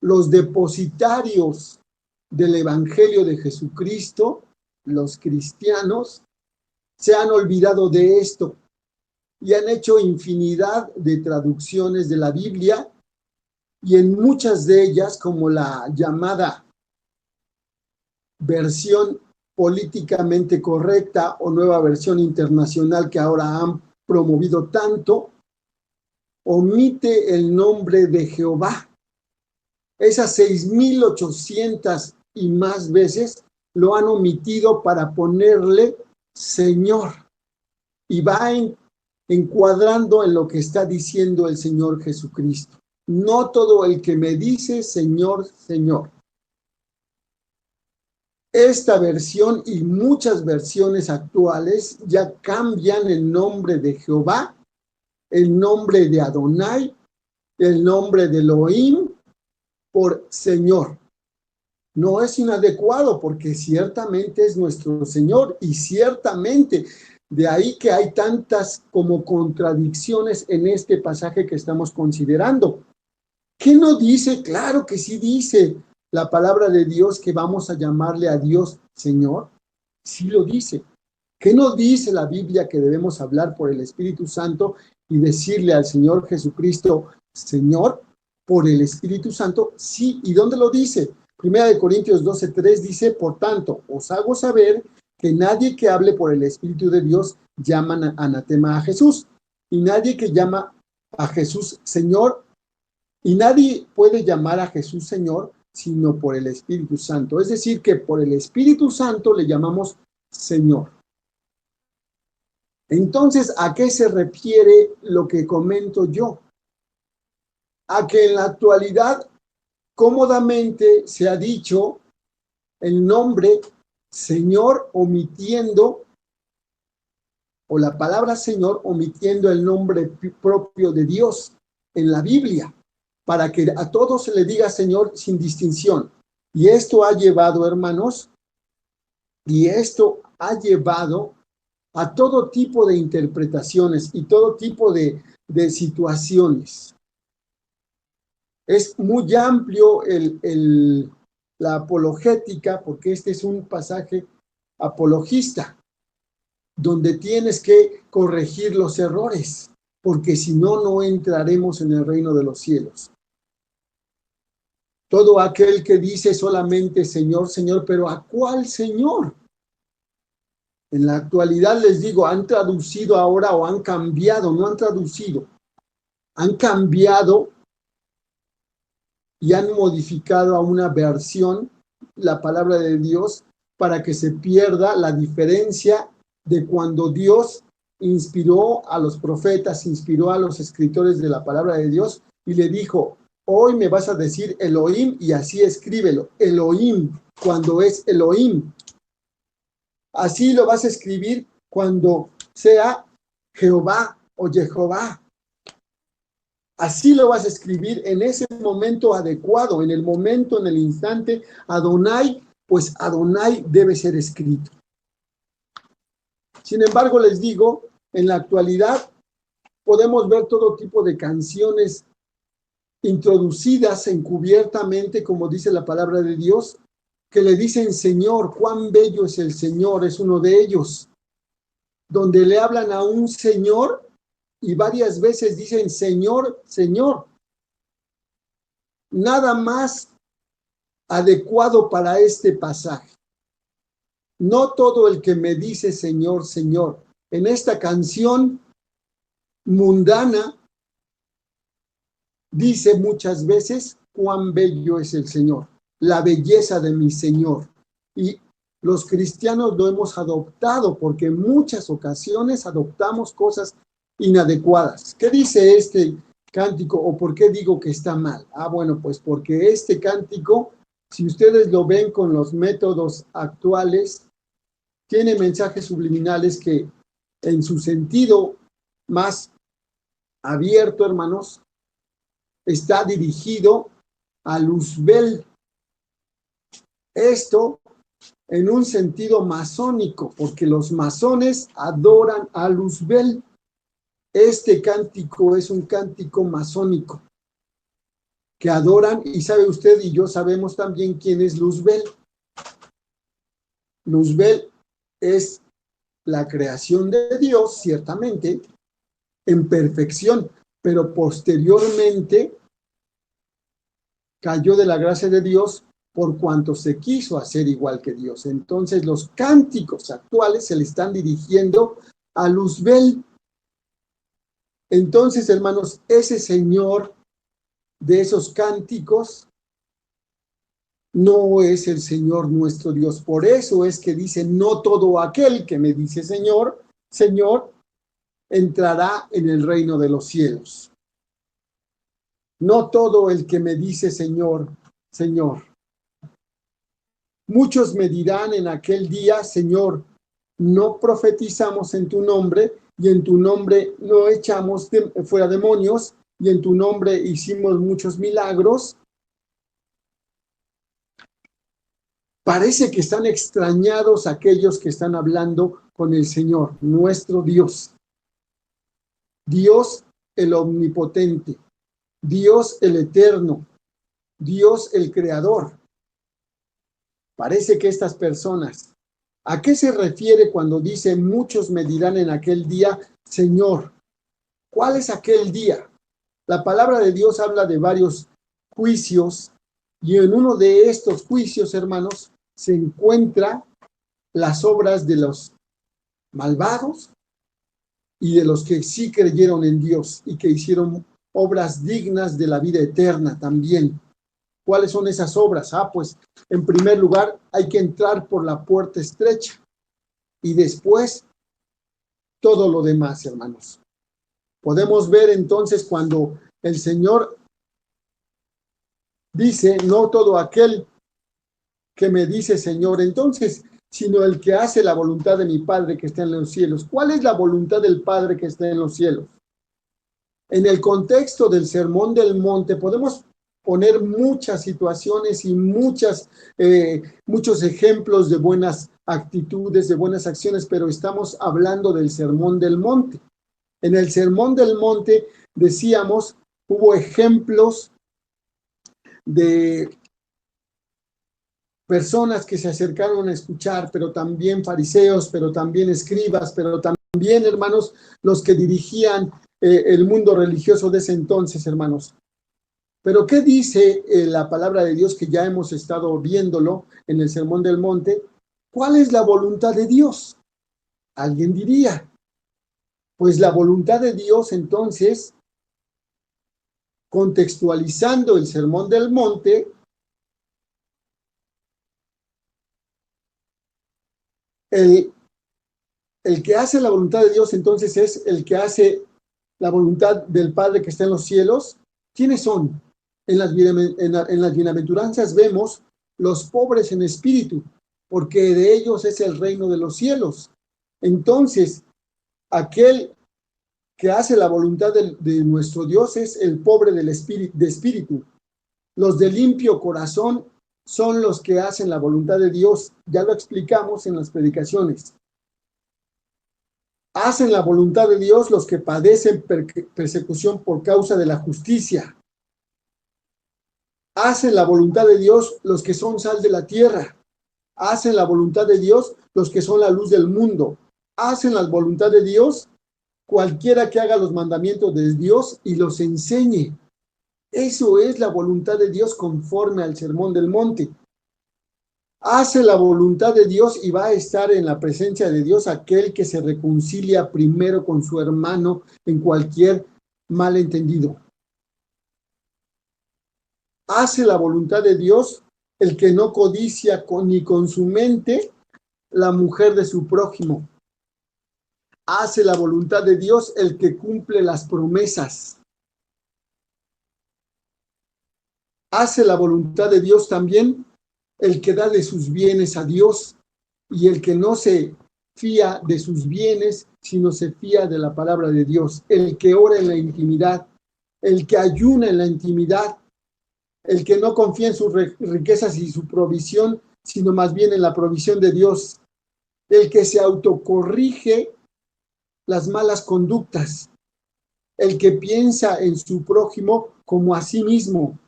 los depositarios del Evangelio de Jesucristo, los cristianos, se han olvidado de esto y han hecho infinidad de traducciones de la Biblia, y en muchas de ellas, como la llamada versión políticamente correcta o nueva versión internacional que ahora han promovido tanto, omite el nombre de Jehová. Esas 6,800 y más veces lo han omitido para ponerle Señor, y va encuadrando en lo que está diciendo el Señor Jesucristo. No todo el que me dice Señor, Señor. Esta versión y muchas versiones actuales ya cambian el nombre de Jehová, el nombre de Adonai, el nombre de Elohim por Señor. No es inadecuado porque ciertamente es nuestro Señor, y ciertamente de ahí que hay tantas como contradicciones en este pasaje que estamos considerando. ¿Qué no dice? Claro que sí dice la palabra de Dios que vamos a llamarle a Dios Señor. Sí lo dice. ¿Qué no dice la Biblia que debemos hablar por el Espíritu Santo y decirle al Señor Jesucristo Señor por el Espíritu Santo? Sí. ¿Y dónde lo dice? Primera de Corintios 12:3 dice, por tanto, os hago saber que nadie que hable por el Espíritu de Dios llama anatema a Jesús, y nadie que llama a Jesús Señor, y nadie puede llamar a Jesús Señor sino por el Espíritu Santo. Es decir, que por el Espíritu Santo le llamamos Señor. Entonces, ¿a qué se refiere lo que comento yo? A que en la actualidad cómodamente se ha dicho el nombre Señor omitiendo, o la palabra Señor omitiendo el nombre propio de Dios en la Biblia, para que a todos se le diga Señor sin distinción. Y esto ha llevado, hermanos, a todo tipo de interpretaciones y todo tipo de situaciones. Es muy amplio la apologética, porque este es un pasaje apologista, donde tienes que corregir los errores, porque si no, no entraremos en el reino de los cielos. todo aquel que dice solamente Señor, Señor, pero ¿a cuál Señor? En la actualidad les digo, han traducido ahora o han cambiado, no han traducido, han cambiado y han modificado a una versión la palabra de Dios para que se pierda la diferencia de cuando Dios inspiró a los profetas, inspiró a los escritores de la palabra de Dios y le dijo, hoy me vas a decir Elohim y así escríbelo, Elohim, cuando es Elohim. Así lo vas a escribir cuando sea Jehová o Jehová. Así lo vas a escribir en ese momento adecuado, en el momento, en el instante. Adonai, pues Adonai debe ser escrito. Sin embargo, les digo, en la actualidad podemos ver todo tipo de canciones introducidas encubiertamente, como dice la palabra de Dios, que le dicen Señor, cuán bello es el Señor, es uno de ellos, donde le hablan a un Señor y varias veces dicen Señor, Señor. Nada más adecuado para este pasaje. No todo el que me dice Señor, Señor. En esta canción mundana dice muchas veces cuán bello es el Señor, la belleza de mi Señor. Y los cristianos lo hemos adoptado porque en muchas ocasiones adoptamos cosas inadecuadas. ¿Qué dice este cántico o por qué digo que está mal? Bueno, pues porque este cántico, si ustedes lo ven con los métodos actuales, tiene mensajes subliminales que en su sentido más abierto, hermanos, está dirigido a Luzbel. Esto en un sentido masónico, porque los masones adoran a Luzbel. Este cántico es un cántico masónico que adoran, y sabe usted y yo sabemos también quién es Luzbel. Luzbel es la creación de Dios, ciertamente, en perfección, pero posteriormente cayó de la gracia de Dios por cuanto se quiso hacer igual que Dios. Entonces los cánticos actuales se le están dirigiendo a Luzbel. Entonces, hermanos, ese Señor de esos cánticos no es el Señor nuestro Dios. Por eso es que dice, no todo aquel que me dice Señor, Señor, entrará en el reino de los cielos. No todo el que me dice Señor, Señor. Muchos me dirán en aquel día, Señor, no profetizamos en tu nombre, y en tu nombre no echamos fuera demonios, y en tu nombre hicimos muchos milagros. Parece que están extrañados aquellos que están hablando con el Señor, nuestro Dios. Dios el omnipotente, Dios el eterno, Dios el creador. Parece que estas personas, ¿a qué se refiere cuando dice muchos me dirán en aquel día, Señor? ¿Cuál es aquel día? La palabra de Dios habla de varios juicios y en uno de estos juicios, hermanos, se encuentra las obras de los malvados y de los que sí creyeron en Dios y que hicieron obras dignas de la vida eterna también. ¿Cuáles son esas obras? Pues en primer lugar hay que entrar por la puerta estrecha y después todo lo demás, hermanos. Podemos ver entonces cuando el Señor dice, no todo aquel que me dice Señor, entonces, sino el que hace la voluntad de mi Padre que está en los cielos. ¿Cuál es la voluntad del Padre que está en los cielos? En el contexto del Sermón del Monte podemos poner muchas situaciones y muchos ejemplos de buenas actitudes, de buenas acciones, pero estamos hablando del Sermón del Monte. En el Sermón del Monte, decíamos, hubo ejemplos de personas que se acercaron a escuchar, pero también fariseos, pero también escribas, pero también, hermanos, los que dirigían el mundo religioso de ese entonces, hermanos. Pero ¿qué dice la palabra de Dios que ya hemos estado viéndolo en el Sermón del Monte? ¿Cuál es la voluntad de Dios? Alguien diría, pues la voluntad de Dios entonces, contextualizando el Sermón del Monte, el que hace la voluntad de Dios entonces es el que hace la voluntad del Padre que está en los cielos. ¿Quiénes son? En las bienaventuranzas vemos los pobres en espíritu, porque de ellos es el reino de los cielos. Entonces, aquel que hace la voluntad de nuestro Dios es el pobre de espíritu. Los de limpio corazón son los que hacen la voluntad de Dios. Ya lo explicamos en las predicaciones. Hacen la voluntad de Dios los que padecen persecución por causa de la justicia. Hacen la voluntad de Dios los que son sal de la tierra. Hacen la voluntad de Dios los que son la luz del mundo. Hacen la voluntad de Dios cualquiera que haga los mandamientos de Dios y los enseñe. Eso es la voluntad de Dios conforme al Sermón del Monte. Hace la voluntad de Dios y va a estar en la presencia de Dios aquel que se reconcilia primero con su hermano en cualquier malentendido. Hace la voluntad de Dios el que no codicia ni con su mente la mujer de su prójimo. Hace la voluntad de Dios el que cumple las promesas. Hace la voluntad de Dios también el que da de sus bienes a Dios y el que no se fía de sus bienes, sino se fía de la palabra de Dios. El que ora en la intimidad, el que ayuna en la intimidad, el que no confía en sus riquezas y su provisión, sino más bien en la provisión de Dios. El que se autocorrige las malas conductas, el que piensa en su prójimo como a sí mismo,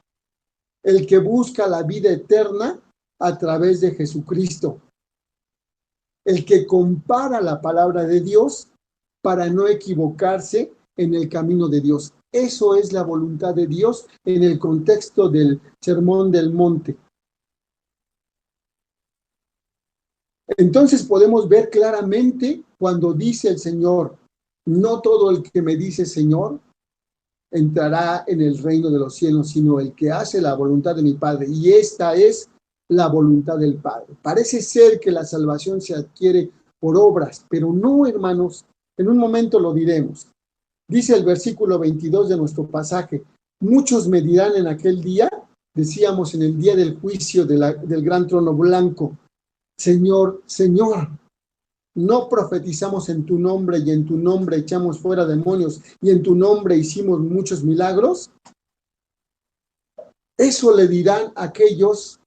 el que busca la vida eterna a través de Jesucristo, el que compara la palabra de Dios para no equivocarse en el camino de Dios. Eso es la voluntad de Dios en el contexto del Sermón del Monte. Entonces podemos ver claramente cuando dice el Señor, no todo el que me dice Señor entrará en el reino de los cielos, sino el que hace la voluntad de mi Padre. Y esta es la voluntad del Padre. Parece ser que la salvación se adquiere por obras, pero no, hermanos, en un momento lo diremos. Dice el versículo 22 de nuestro pasaje, muchos me dirán en aquel día, decíamos en el día del juicio del gran trono blanco, Señor, Señor, ¿no profetizamos en tu nombre y en tu nombre echamos fuera demonios y en tu nombre hicimos muchos milagros? Eso le dirán aquellos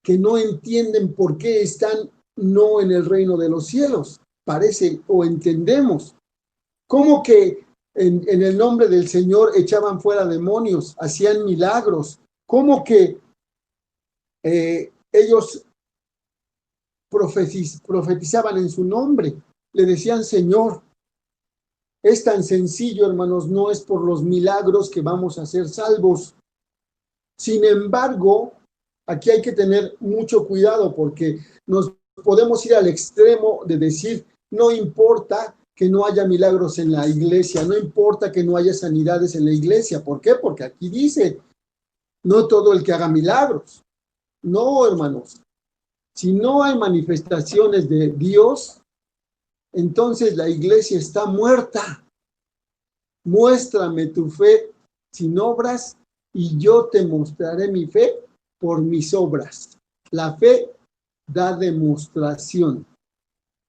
que no entienden por qué están no en el reino de los cielos. Parece o entendemos. ¿Cómo que en el nombre del Señor echaban fuera demonios, hacían milagros? ¿Cómo que ellos profetizaban en su nombre? Le decían Señor. Es tan sencillo, hermanos, no es por los milagros que vamos a ser salvos. Sin embargo, aquí hay que tener mucho cuidado porque nos podemos ir al extremo de decir, no importa que no haya milagros en la iglesia, no importa que no haya sanidades en la iglesia. ¿Por qué? Porque aquí dice, no todo el que haga milagros. No, hermanos. Si no hay manifestaciones de Dios, entonces la iglesia está muerta. Muéstrame tu fe sin obras y yo te mostraré mi fe por mis obras. La fe da demostración.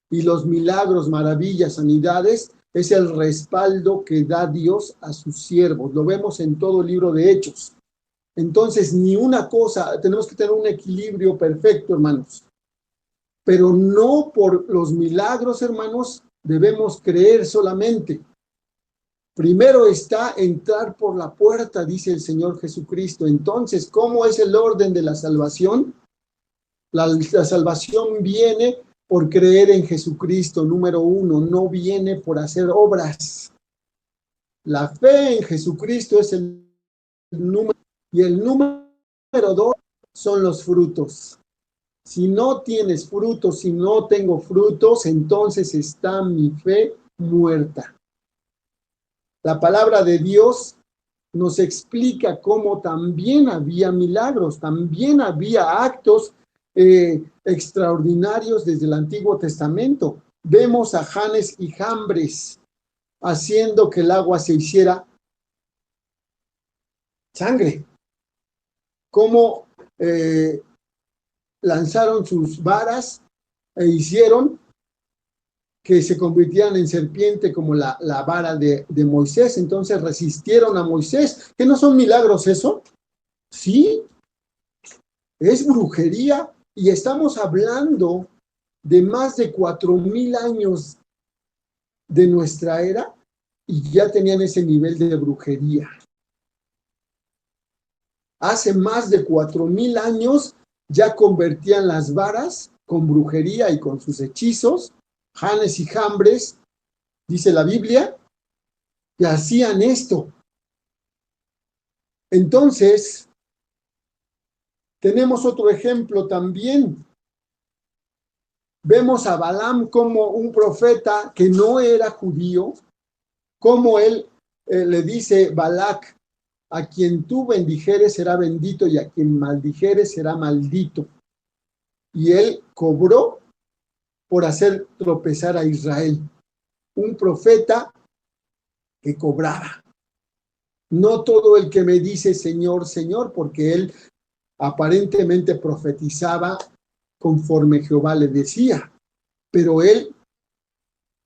Y los milagros, maravillas, sanidades, es el respaldo que da Dios a sus siervos. Lo vemos en todo el libro de Hechos. Entonces, ni una cosa, tenemos que tener un equilibrio perfecto, hermanos. Pero no por los milagros, hermanos, debemos creer solamente. Primero está entrar por la puerta, dice el Señor Jesucristo. Entonces, ¿cómo es el orden de la salvación? La salvación viene por creer en Jesucristo, número uno, no viene por hacer obras. La fe en Jesucristo es el número. Y el número 2 son los frutos. Si no tienes frutos, si no tengo frutos, entonces está mi fe muerta. La palabra de Dios nos explica cómo también había milagros, también había actos extraordinarios desde el Antiguo Testamento. Vemos a Janes y Jambres haciendo que el agua se hiciera sangre. Cómo lanzaron sus varas e hicieron que se convirtieran en serpiente como la vara de Moisés. Entonces resistieron a Moisés. ¿Que no son milagros eso? Sí, es brujería. Y estamos hablando de más de 4,000 años de nuestra era y ya tenían ese nivel de brujería. Hace más de 4,000 años ya convertían las varas con brujería y con sus hechizos. Janes y Jambres, dice la Biblia, que hacían esto. Entonces, tenemos otro ejemplo también. Vemos a Balaam como un profeta que no era judío, como él le dice Balac, a quien tú bendijeres será bendito y a quien maldijeres será maldito. Y él cobró por hacer tropezar a Israel. Un profeta que cobraba. No todo el que me dice Señor, Señor, porque él aparentemente profetizaba conforme Jehová le decía. Pero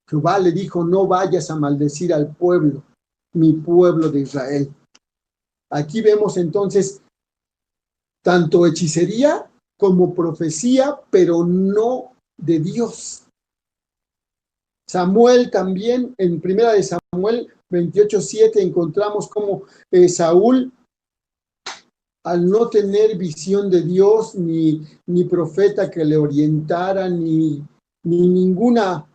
Jehová le dijo, no vayas a maldecir al pueblo, mi pueblo de Israel. Aquí vemos entonces tanto hechicería como profecía, pero no de Dios. Samuel también, en primera de Samuel 28:7 encontramos como Saúl, al no tener visión de Dios, ni profeta que le orientara, ni ninguna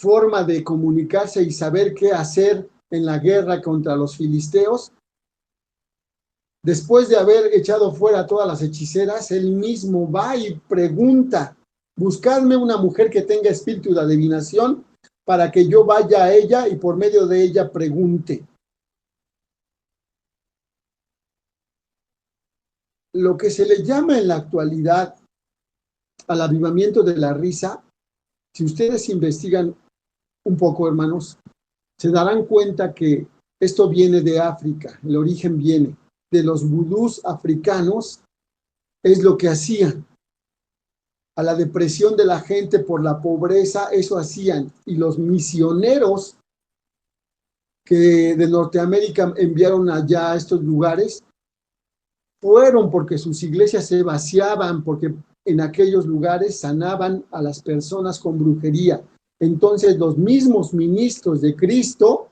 forma de comunicarse y saber qué hacer en la guerra contra los filisteos, después de haber echado fuera a todas las hechiceras, él mismo va y pregunta, buscadme una mujer que tenga espíritu de adivinación para que yo vaya a ella y por medio de ella pregunte. Lo que se le llama en la actualidad al avivamiento de la risa, si ustedes investigan un poco, hermanos, se darán cuenta que esto viene de África, el origen viene de los vudús africanos, es lo que hacían. A la depresión de la gente por la pobreza, eso hacían. Y los misioneros que de Norteamérica enviaron allá a estos lugares, fueron porque sus iglesias se vaciaban, porque en aquellos lugares sanaban a las personas con brujería. Entonces los mismos ministros de Cristo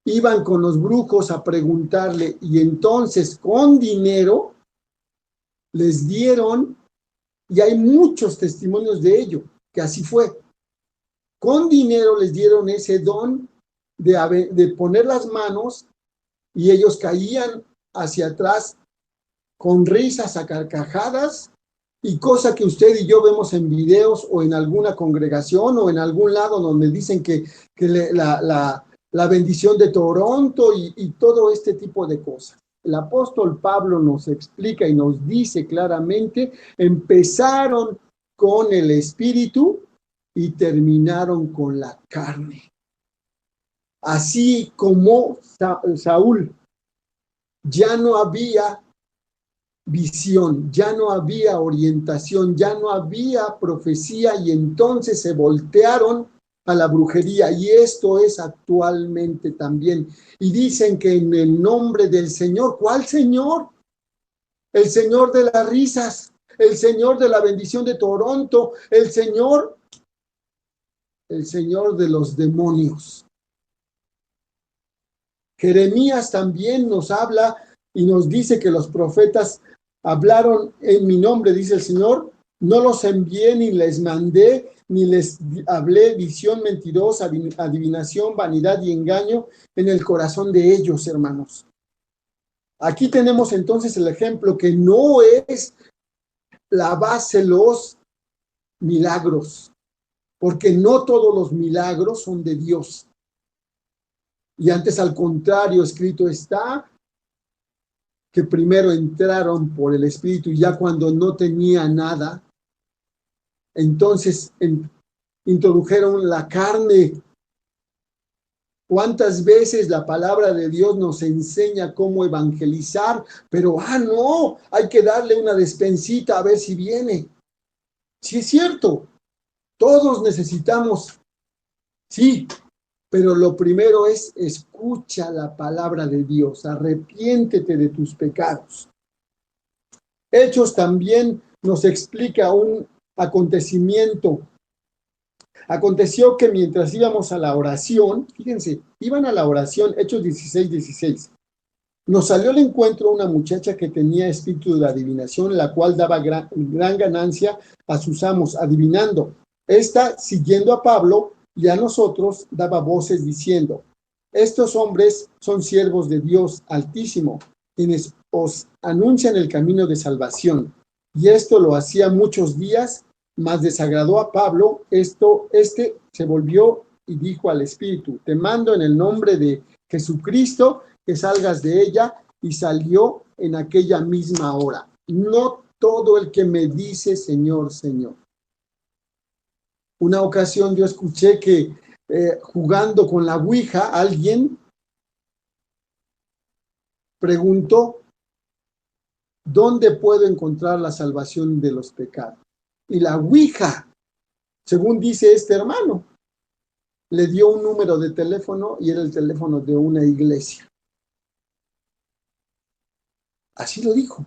iban con los brujos a preguntarle, y entonces con dinero les dieron, y hay muchos testimonios de ello, que así fue. Con dinero les dieron ese don de poner las manos y ellos caían hacia atrás con risas a carcajadas, y cosa que usted y yo vemos en videos o en alguna congregación o en algún lado donde dicen que la bendición de Toronto y todo este tipo de cosas. El apóstol Pablo nos explica y nos dice claramente, empezaron con el espíritu y terminaron con la carne. Así como Saúl, ya no había visión, ya no había orientación, ya no había profecía, y entonces se voltearon a la brujería, y esto es actualmente también. Y dicen que en el nombre del Señor, ¿cuál Señor? El Señor de las risas, el Señor de la bendición de Toronto, el Señor de los demonios. Jeremías también nos habla y nos dice que los profetas hablaron en mi nombre, dice el Señor, no los envié ni les mandé, ni les hablé visión mentirosa, adivinación, vanidad y engaño en el corazón de ellos, hermanos. Aquí tenemos entonces el ejemplo que no es la base los milagros, porque no todos los milagros son de Dios. Y antes, al contrario, escrito está que primero entraron por el Espíritu y ya cuando no tenía nada, entonces introdujeron la carne. ¿Cuántas veces la palabra de Dios nos enseña cómo evangelizar? Pero, no, hay que darle una despensita a ver si viene. Sí, es cierto, todos necesitamos, sí, pero lo primero es escucha la palabra de Dios, arrepiéntete de tus pecados. Hechos también nos explica un acontecimiento. Aconteció que mientras íbamos a la oración, fíjense, iban a la oración, Hechos 16:16. Nos salió al encuentro una muchacha que tenía espíritu de adivinación, la cual daba gran ganancia a sus amos, adivinando. Esta, siguiendo a Pablo y a nosotros, daba voces diciendo: estos hombres son siervos de Dios Altísimo, quienes os anuncian el camino de salvación. Y esto lo hacía muchos días, mas desagradó a Pablo. Este se volvió y dijo al espíritu: te mando en el nombre de Jesucristo que salgas de ella, y salió en aquella misma hora. No todo el que me dice Señor, Señor. Una ocasión yo escuché que jugando con la ouija, alguien preguntó: ¿dónde puedo encontrar la salvación de los pecados? Y la ouija, según dice este hermano, le dio un número de teléfono y era el teléfono de una iglesia. Así lo dijo.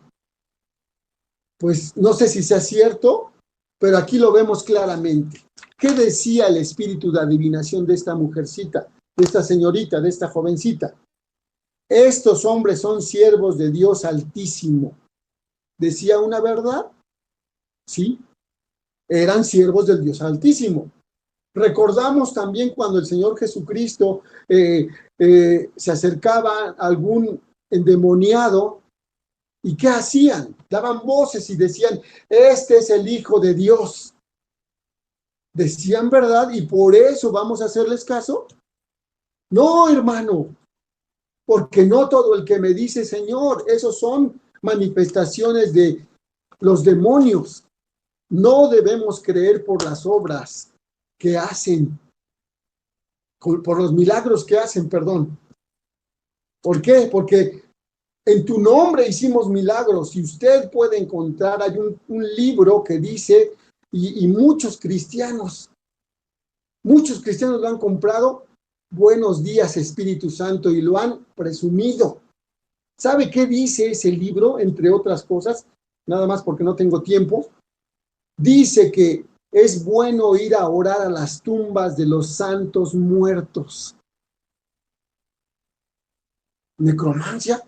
Pues no sé si sea cierto, pero aquí lo vemos claramente. ¿Qué decía el espíritu de adivinación de esta mujercita, de esta señorita, de esta jovencita? Estos hombres son siervos de Dios Altísimo. ¿Decía una verdad? Sí, eran siervos del Dios Altísimo. Recordamos también cuando el Señor Jesucristo se acercaba a algún endemoniado. ¿Y qué hacían? Daban voces y decían: este es el Hijo de Dios. ¿Decían verdad y por eso vamos a hacerles caso? No, hermano, porque no todo el que me dice Señor, esos son manifestaciones de los demonios. No debemos creer por las obras que hacen, por los milagros que hacen, perdón. ¿Por qué? Porque en tu nombre hicimos milagros. Si usted puede encontrar, hay un libro que dice, y muchos cristianos lo han comprado: Buenos días, Espíritu Santo, y lo han presumido. ¿Sabe qué dice ese libro? Entre otras cosas, nada más porque no tengo tiempo, dice que es bueno ir a orar a las tumbas de los santos muertos. ¿Necromancia?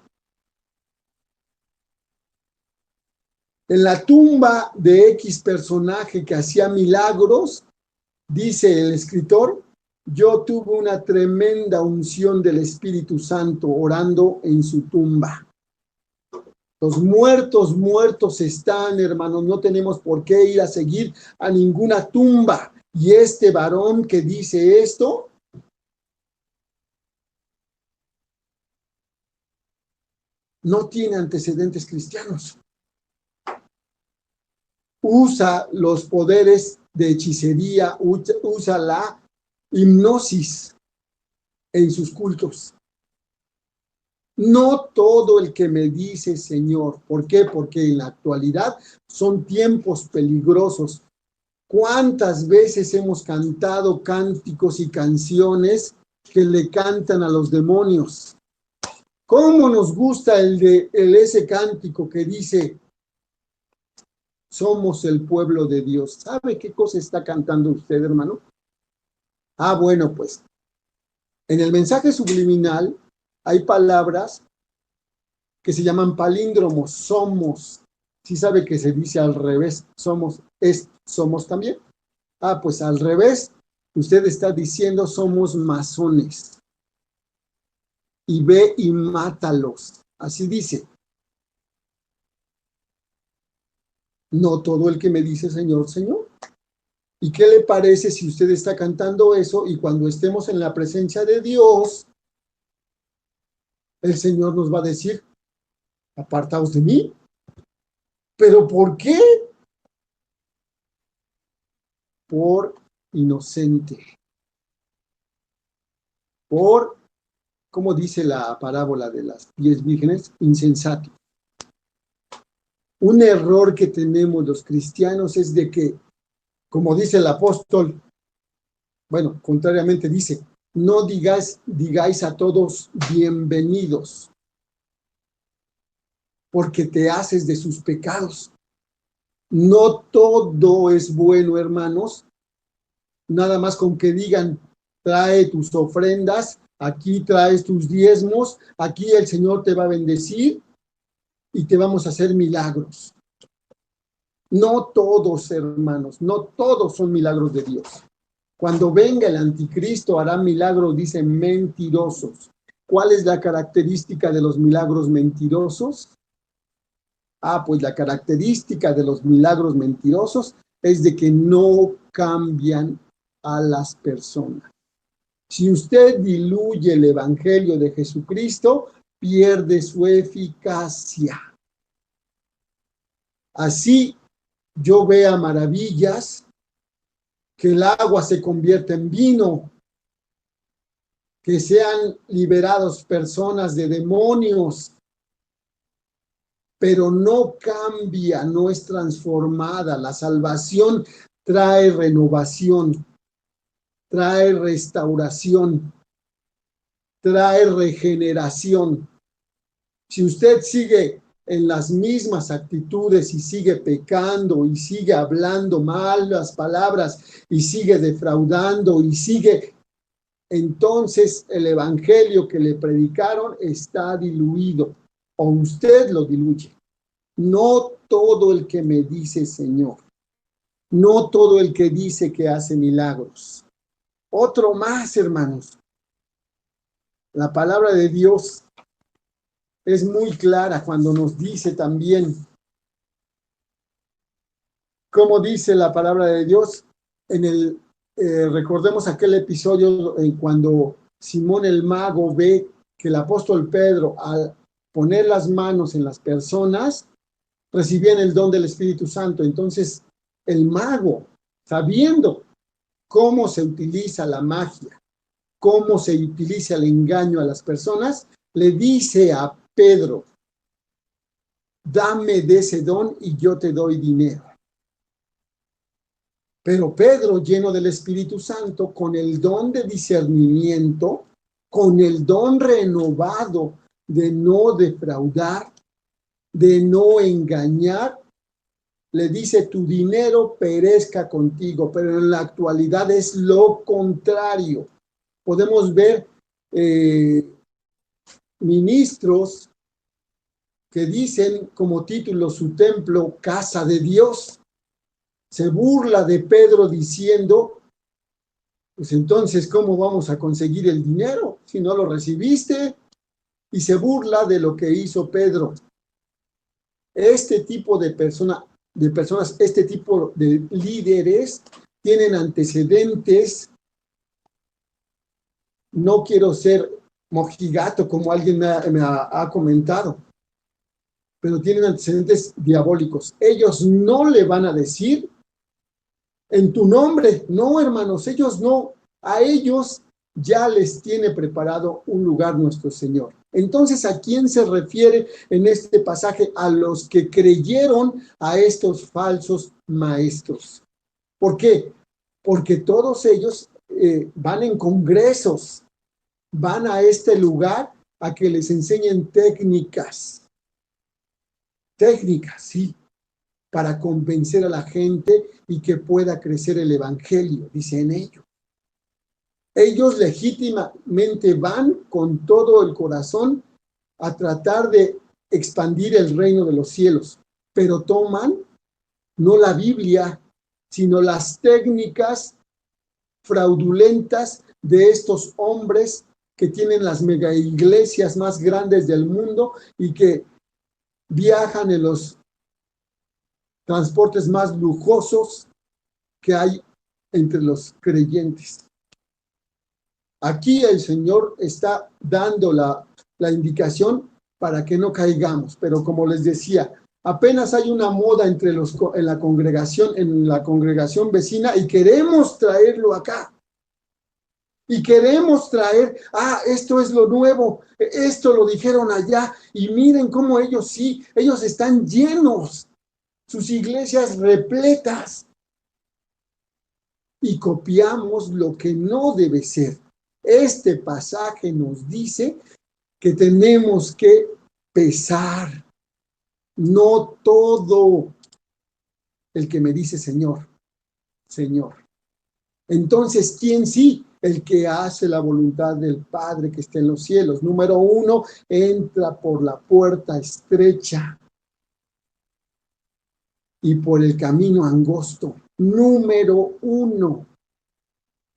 En la tumba de X personaje que hacía milagros, dice el escritor, yo tuve una tremenda unción del Espíritu Santo orando en su tumba. Los muertos están, hermanos, no tenemos por qué ir a seguir a ninguna tumba. Y este varón que dice esto, no tiene antecedentes cristianos. Usa los poderes de hechicería, usa la hipnosis en sus cultos. No todo el que me dice Señor. ¿Por qué? Porque en la actualidad son tiempos peligrosos. ¿Cuántas veces hemos cantado cánticos y canciones que le cantan a los demonios? ¿Cómo nos gusta ese cántico que dice: somos el pueblo de Dios? ¿Sabe qué cosa está cantando usted, hermano? Bueno, pues en el mensaje subliminal hay palabras que se llaman palíndromos. Somos. ¿Sí sabe que se dice al revés? Somos también. Pues al revés, usted está diciendo somos masones. Y ve y mátalos Así dice. No todo el que me dice Señor, Señor. ¿Y qué le parece si usted está cantando eso y cuando estemos en la presencia de Dios, el Señor nos va a decir, apartaos de mí? ¿Pero por qué? Por inocente. Por, como dice la parábola de las 10 vírgenes, insensato. Un error que tenemos los cristianos es de que, como dice el apóstol, bueno, contrariamente dice, no digáis a todos bienvenidos, porque te haces de sus pecados. No todo es bueno, hermanos. Nada más con que digan, trae tus ofrendas, aquí traes tus diezmos, aquí el Señor te va a bendecir y te vamos a hacer milagros. No todos, hermanos, no todos son milagros de Dios. Cuando venga el anticristo hará milagros, dicen, mentirosos. ¿Cuál es la característica de los milagros mentirosos? Pues la característica de los milagros mentirosos es de que no cambian a las personas. Si usted diluye el evangelio de Jesucristo, pierde su eficacia. Así yo vea maravillas, que el agua se convierta en vino, que sean liberados personas de demonios, pero no cambia, no es transformada. La salvación trae renovación, trae restauración, trae regeneración. Si usted sigue en las mismas actitudes y sigue pecando y sigue hablando malas palabras y sigue defraudando y sigue, entonces el evangelio que le predicaron está diluido o usted lo diluye. No todo el que me dice Señor, no todo el que dice que hace milagros. Otro más, hermanos. La palabra de Dios es muy clara cuando nos dice también, como dice la palabra de Dios, recordemos aquel episodio cuando Simón el mago ve que el apóstol Pedro, al poner las manos en las personas, recibían el don del Espíritu Santo. Entonces, el mago, sabiendo cómo se utiliza la magia, cómo se utiliza el engaño a las personas, le dice a Pedro, dame de ese don y yo te doy dinero. Pero Pedro, lleno del Espíritu Santo, con el don de discernimiento, con el don renovado de no defraudar, de no engañar, le dice, tu dinero perezca contigo, pero en la actualidad es lo contrario. Podemos ver ministros que dicen como título su templo, casa de Dios. Se burla de Pedro diciendo, pues entonces, ¿cómo vamos a conseguir el dinero si no lo recibiste? Y se burla de lo que hizo Pedro. Este tipo de personas, este tipo de líderes tienen antecedentes. No quiero ser mojigato como alguien me ha comentado, pero tienen antecedentes diabólicos. Ellos no le van a decir en tu nombre. No, hermanos, ellos no. A ellos ya les tiene preparado un lugar nuestro Señor. Entonces, ¿a quién se refiere en este pasaje? A los que creyeron a estos falsos maestros. ¿Por qué? Porque todos ellos van en congresos, van a este lugar a que les enseñen técnicas, sí, para convencer a la gente y que pueda crecer el evangelio, dicen ellos. Ellos legítimamente van con todo el corazón a tratar de expandir el reino de los cielos, pero toman no la Biblia, sino las técnicas fraudulentas de estos hombres que tienen las mega iglesias más grandes del mundo y que viajan en los transportes más lujosos que hay entre los creyentes. Aquí el Señor está dando la indicación para que no caigamos, pero como les decía, apenas hay una moda en la congregación vecina y queremos traerlo acá. Y queremos traer, esto es lo nuevo, esto lo dijeron allá, y miren cómo ellos están llenos, sus iglesias repletas. Y copiamos lo que no debe ser. Este pasaje nos dice que tenemos que pesar, no todo el que me dice Señor, Señor. Entonces, ¿quién sí? El que hace la voluntad del Padre que está en los cielos. Número 1, entra por la puerta estrecha y por el camino angosto. Número 1.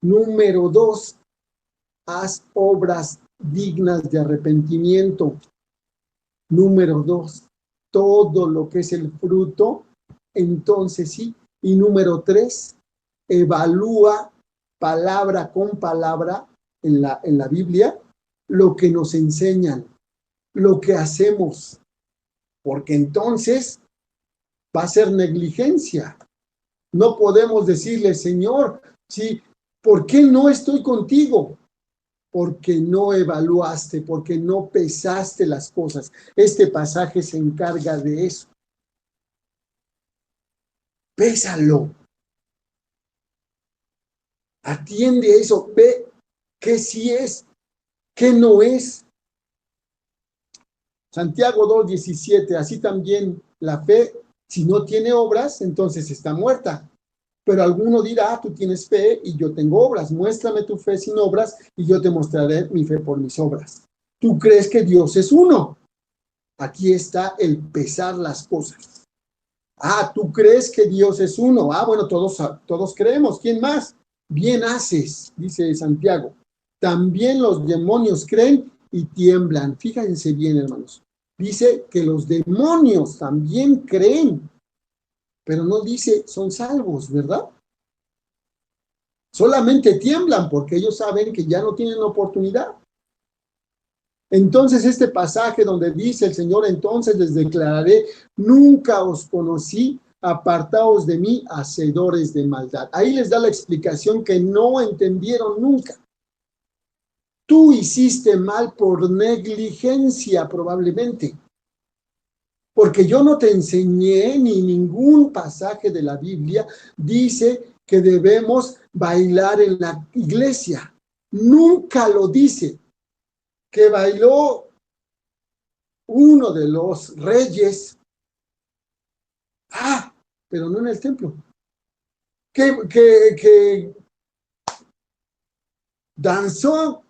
Número 2, haz obras dignas de arrepentimiento. Número 2, todo lo que es el fruto, entonces sí. Y número 3, evalúa palabra con palabra en la Biblia lo que nos enseñan, lo que hacemos, porque entonces va a ser negligencia. No podemos decirle, Señor, sí, ¿por qué no estoy contigo? Porque no evaluaste, porque no pesaste las cosas. Este pasaje se encarga de eso. Pésalo. Atiende eso, ve qué sí es, qué no es. Santiago 2:17, así también la fe, si no tiene obras, entonces está muerta. Pero alguno dirá, tú tienes fe y yo tengo obras. Muéstrame tu fe sin obras y yo te mostraré mi fe por mis obras. Tú crees que Dios es uno. Aquí está el pesar las cosas. Tú crees que Dios es uno. Bueno, todos creemos. ¿Quién más? Bien haces, dice Santiago. También los demonios creen y tiemblan. Fíjense bien, hermanos. Dice que los demonios también creen, pero no dice son salvos, ¿verdad? Solamente tiemblan porque ellos saben que ya no tienen oportunidad. Entonces este pasaje donde dice el Señor, entonces les declararé, nunca os conocí, apartaos de mí, hacedores de maldad. Ahí les da la explicación que no entendieron nunca. Tú hiciste mal por negligencia probablemente, porque yo no te enseñé, ni ningún pasaje de la Biblia dice que debemos bailar en la iglesia. Nunca lo dice. Que bailó uno de los reyes, pero no en el templo. Que danzó.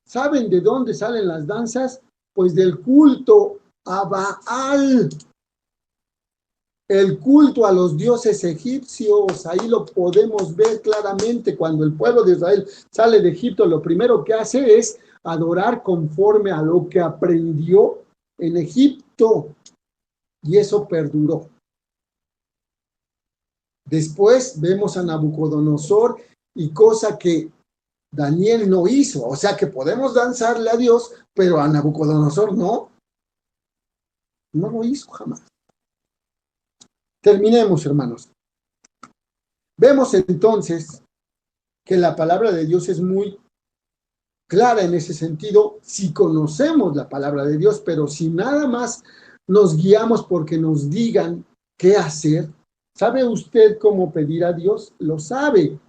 ¿Saben de dónde salen las danzas? Pues del culto a Baal, el culto a los dioses egipcios. Ahí lo podemos ver claramente. Cuando el pueblo de Israel sale de Egipto, lo primero que hace es adorar conforme a lo que aprendió en Egipto, y eso perduró. Después vemos a Nabucodonosor, y cosa que Daniel no hizo, o sea que podemos danzarle a Dios, pero a Nabucodonosor no lo hizo jamás. Terminemos, hermanos. Vemos entonces que la palabra de Dios es muy clara en ese sentido, si conocemos la palabra de Dios, pero si nada más nos guiamos porque nos digan qué hacer. ¿Sabe usted cómo pedir a Dios? Lo sabe.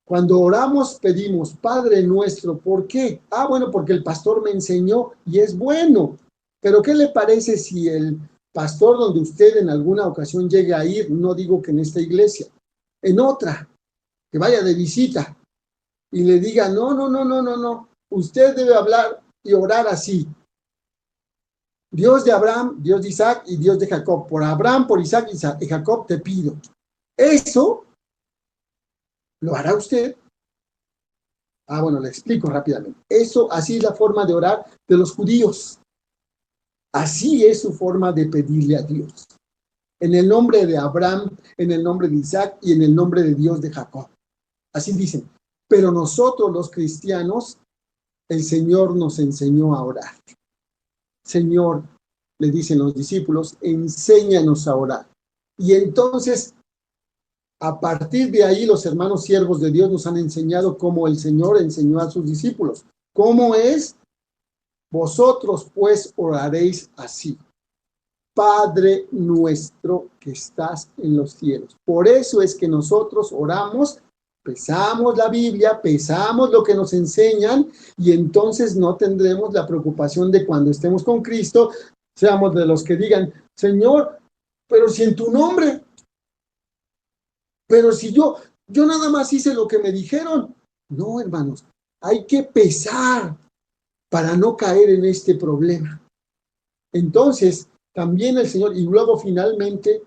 Cuando oramos, pedimos, Padre nuestro, ¿por qué? Bueno, porque el pastor me enseñó y es bueno. Pero ¿qué le parece si el pastor donde usted en alguna ocasión llegue a ir, no digo que en esta iglesia, en otra, que vaya de visita, y le diga, no, usted debe hablar y orar así. Dios de Abraham, Dios de Isaac y Dios de Jacob. Por Abraham, por Isaac y Jacob te pido. Eso lo hará usted. Bueno, le explico rápidamente. Así es la forma de orar de los judíos. Así es su forma de pedirle a Dios. En el nombre de Abraham, en el nombre de Isaac y en el nombre de Dios de Jacob. Así dicen. Pero nosotros los cristianos, el Señor nos enseñó a orar. Señor, le dicen los discípulos, enséñanos a orar. Y entonces, a partir de ahí, los hermanos siervos de Dios nos han enseñado cómo el Señor enseñó a sus discípulos. ¿Cómo es? Vosotros pues oraréis así. Padre nuestro que estás en los cielos. Por eso es que nosotros oramos, pesamos la Biblia, pesamos lo que nos enseñan y entonces no tendremos la preocupación de cuando estemos con Cristo, seamos de los que digan, Señor, pero si en tu nombre, pero si yo nada más hice lo que me dijeron. No, hermanos, hay que pesar para no caer en este problema. Entonces, también el Señor, y luego finalmente,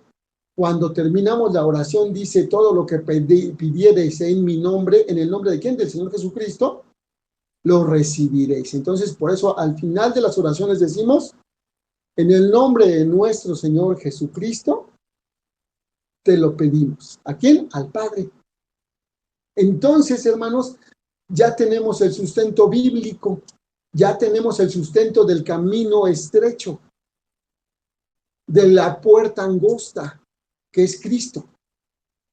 cuando terminamos la oración, dice, todo lo que pidiereis en mi nombre, ¿en el nombre de quién? Del Señor Jesucristo, lo recibiréis. Entonces, por eso, al final de las oraciones decimos, en el nombre de nuestro Señor Jesucristo, te lo pedimos. ¿A quién? Al Padre. Entonces, hermanos, ya tenemos el sustento bíblico, ya tenemos el sustento del camino estrecho, de la puerta angosta, que es Cristo.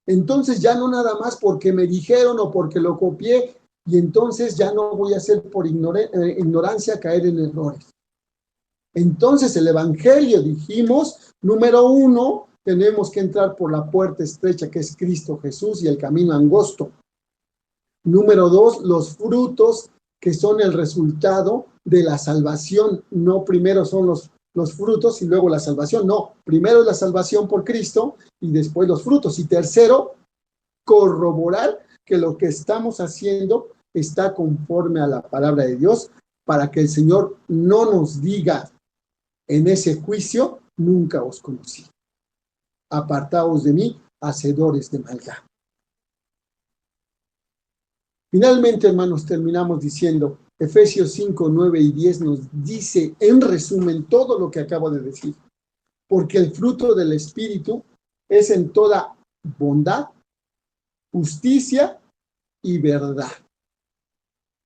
Entonces ya no nada más porque me dijeron o porque lo copié, y entonces ya no voy a hacer por ignorancia caer en errores. Entonces el Evangelio, dijimos, número 1, tenemos que entrar por la puerta estrecha que es Cristo Jesús y el camino angosto. Número 2, los frutos que son el resultado de la salvación. No primero son los frutos y luego la salvación. No, primero es la salvación por Cristo y después los frutos. Y tercero, corroborar que lo que estamos haciendo está conforme a la palabra de Dios para que el Señor no nos diga en ese juicio, nunca os conocí. Apartaos de mí, hacedores de maldad. Finalmente, hermanos, terminamos diciendo, Efesios 5, 9 y 10 nos dice en resumen todo lo que acabo de decir. Porque el fruto del Espíritu es en toda bondad, justicia y verdad.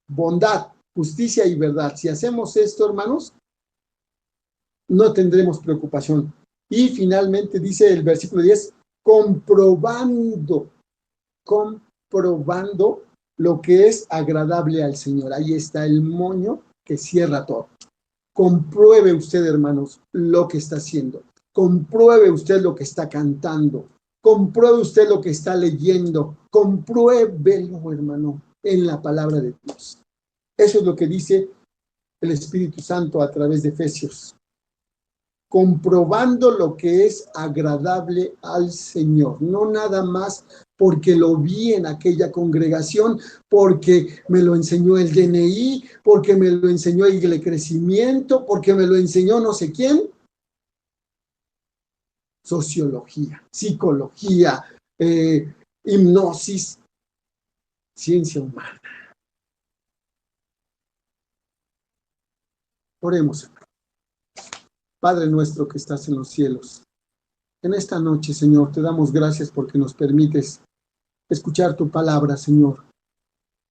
Bondad, justicia y verdad. Si hacemos esto, hermanos, no tendremos preocupación. Y finalmente dice el versículo 10, comprobando lo que es agradable al Señor. Ahí está el moño que cierra todo. Compruebe usted, hermanos, lo que está haciendo. Compruebe usted lo que está cantando. Compruebe usted lo que está leyendo. Compruébelo, hermano, en la palabra de Dios. Eso es lo que dice el Espíritu Santo a través de Efesios. Comprobando lo que es agradable al Señor. No nada más porque lo vi en aquella congregación, porque me lo enseñó el DNI, porque me lo enseñó el crecimiento, porque me lo enseñó no sé quién. Sociología, psicología, hipnosis, ciencia humana. Oremos, hermano. Padre nuestro que estás en los cielos, en esta noche, Señor, te damos gracias porque nos permites escuchar tu palabra, Señor.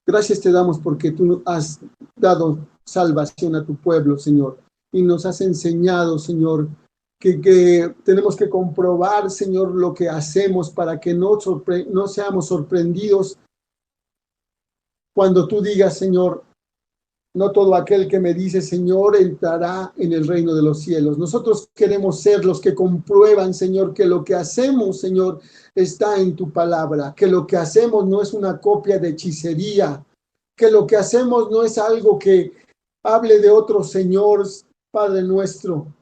Gracias te damos porque tú has dado salvación a tu pueblo, Señor, y nos has enseñado, Señor, que tenemos que comprobar, Señor, lo que hacemos para que no seamos sorprendidos cuando tú digas, Señor, no todo aquel que me dice Señor entrará en el reino de los cielos. Nosotros queremos ser los que comprueban, Señor, que lo que hacemos, Señor, está en tu palabra, que lo que hacemos no es una copia de hechicería, que lo que hacemos no es algo que hable de otro Señor, Padre nuestro.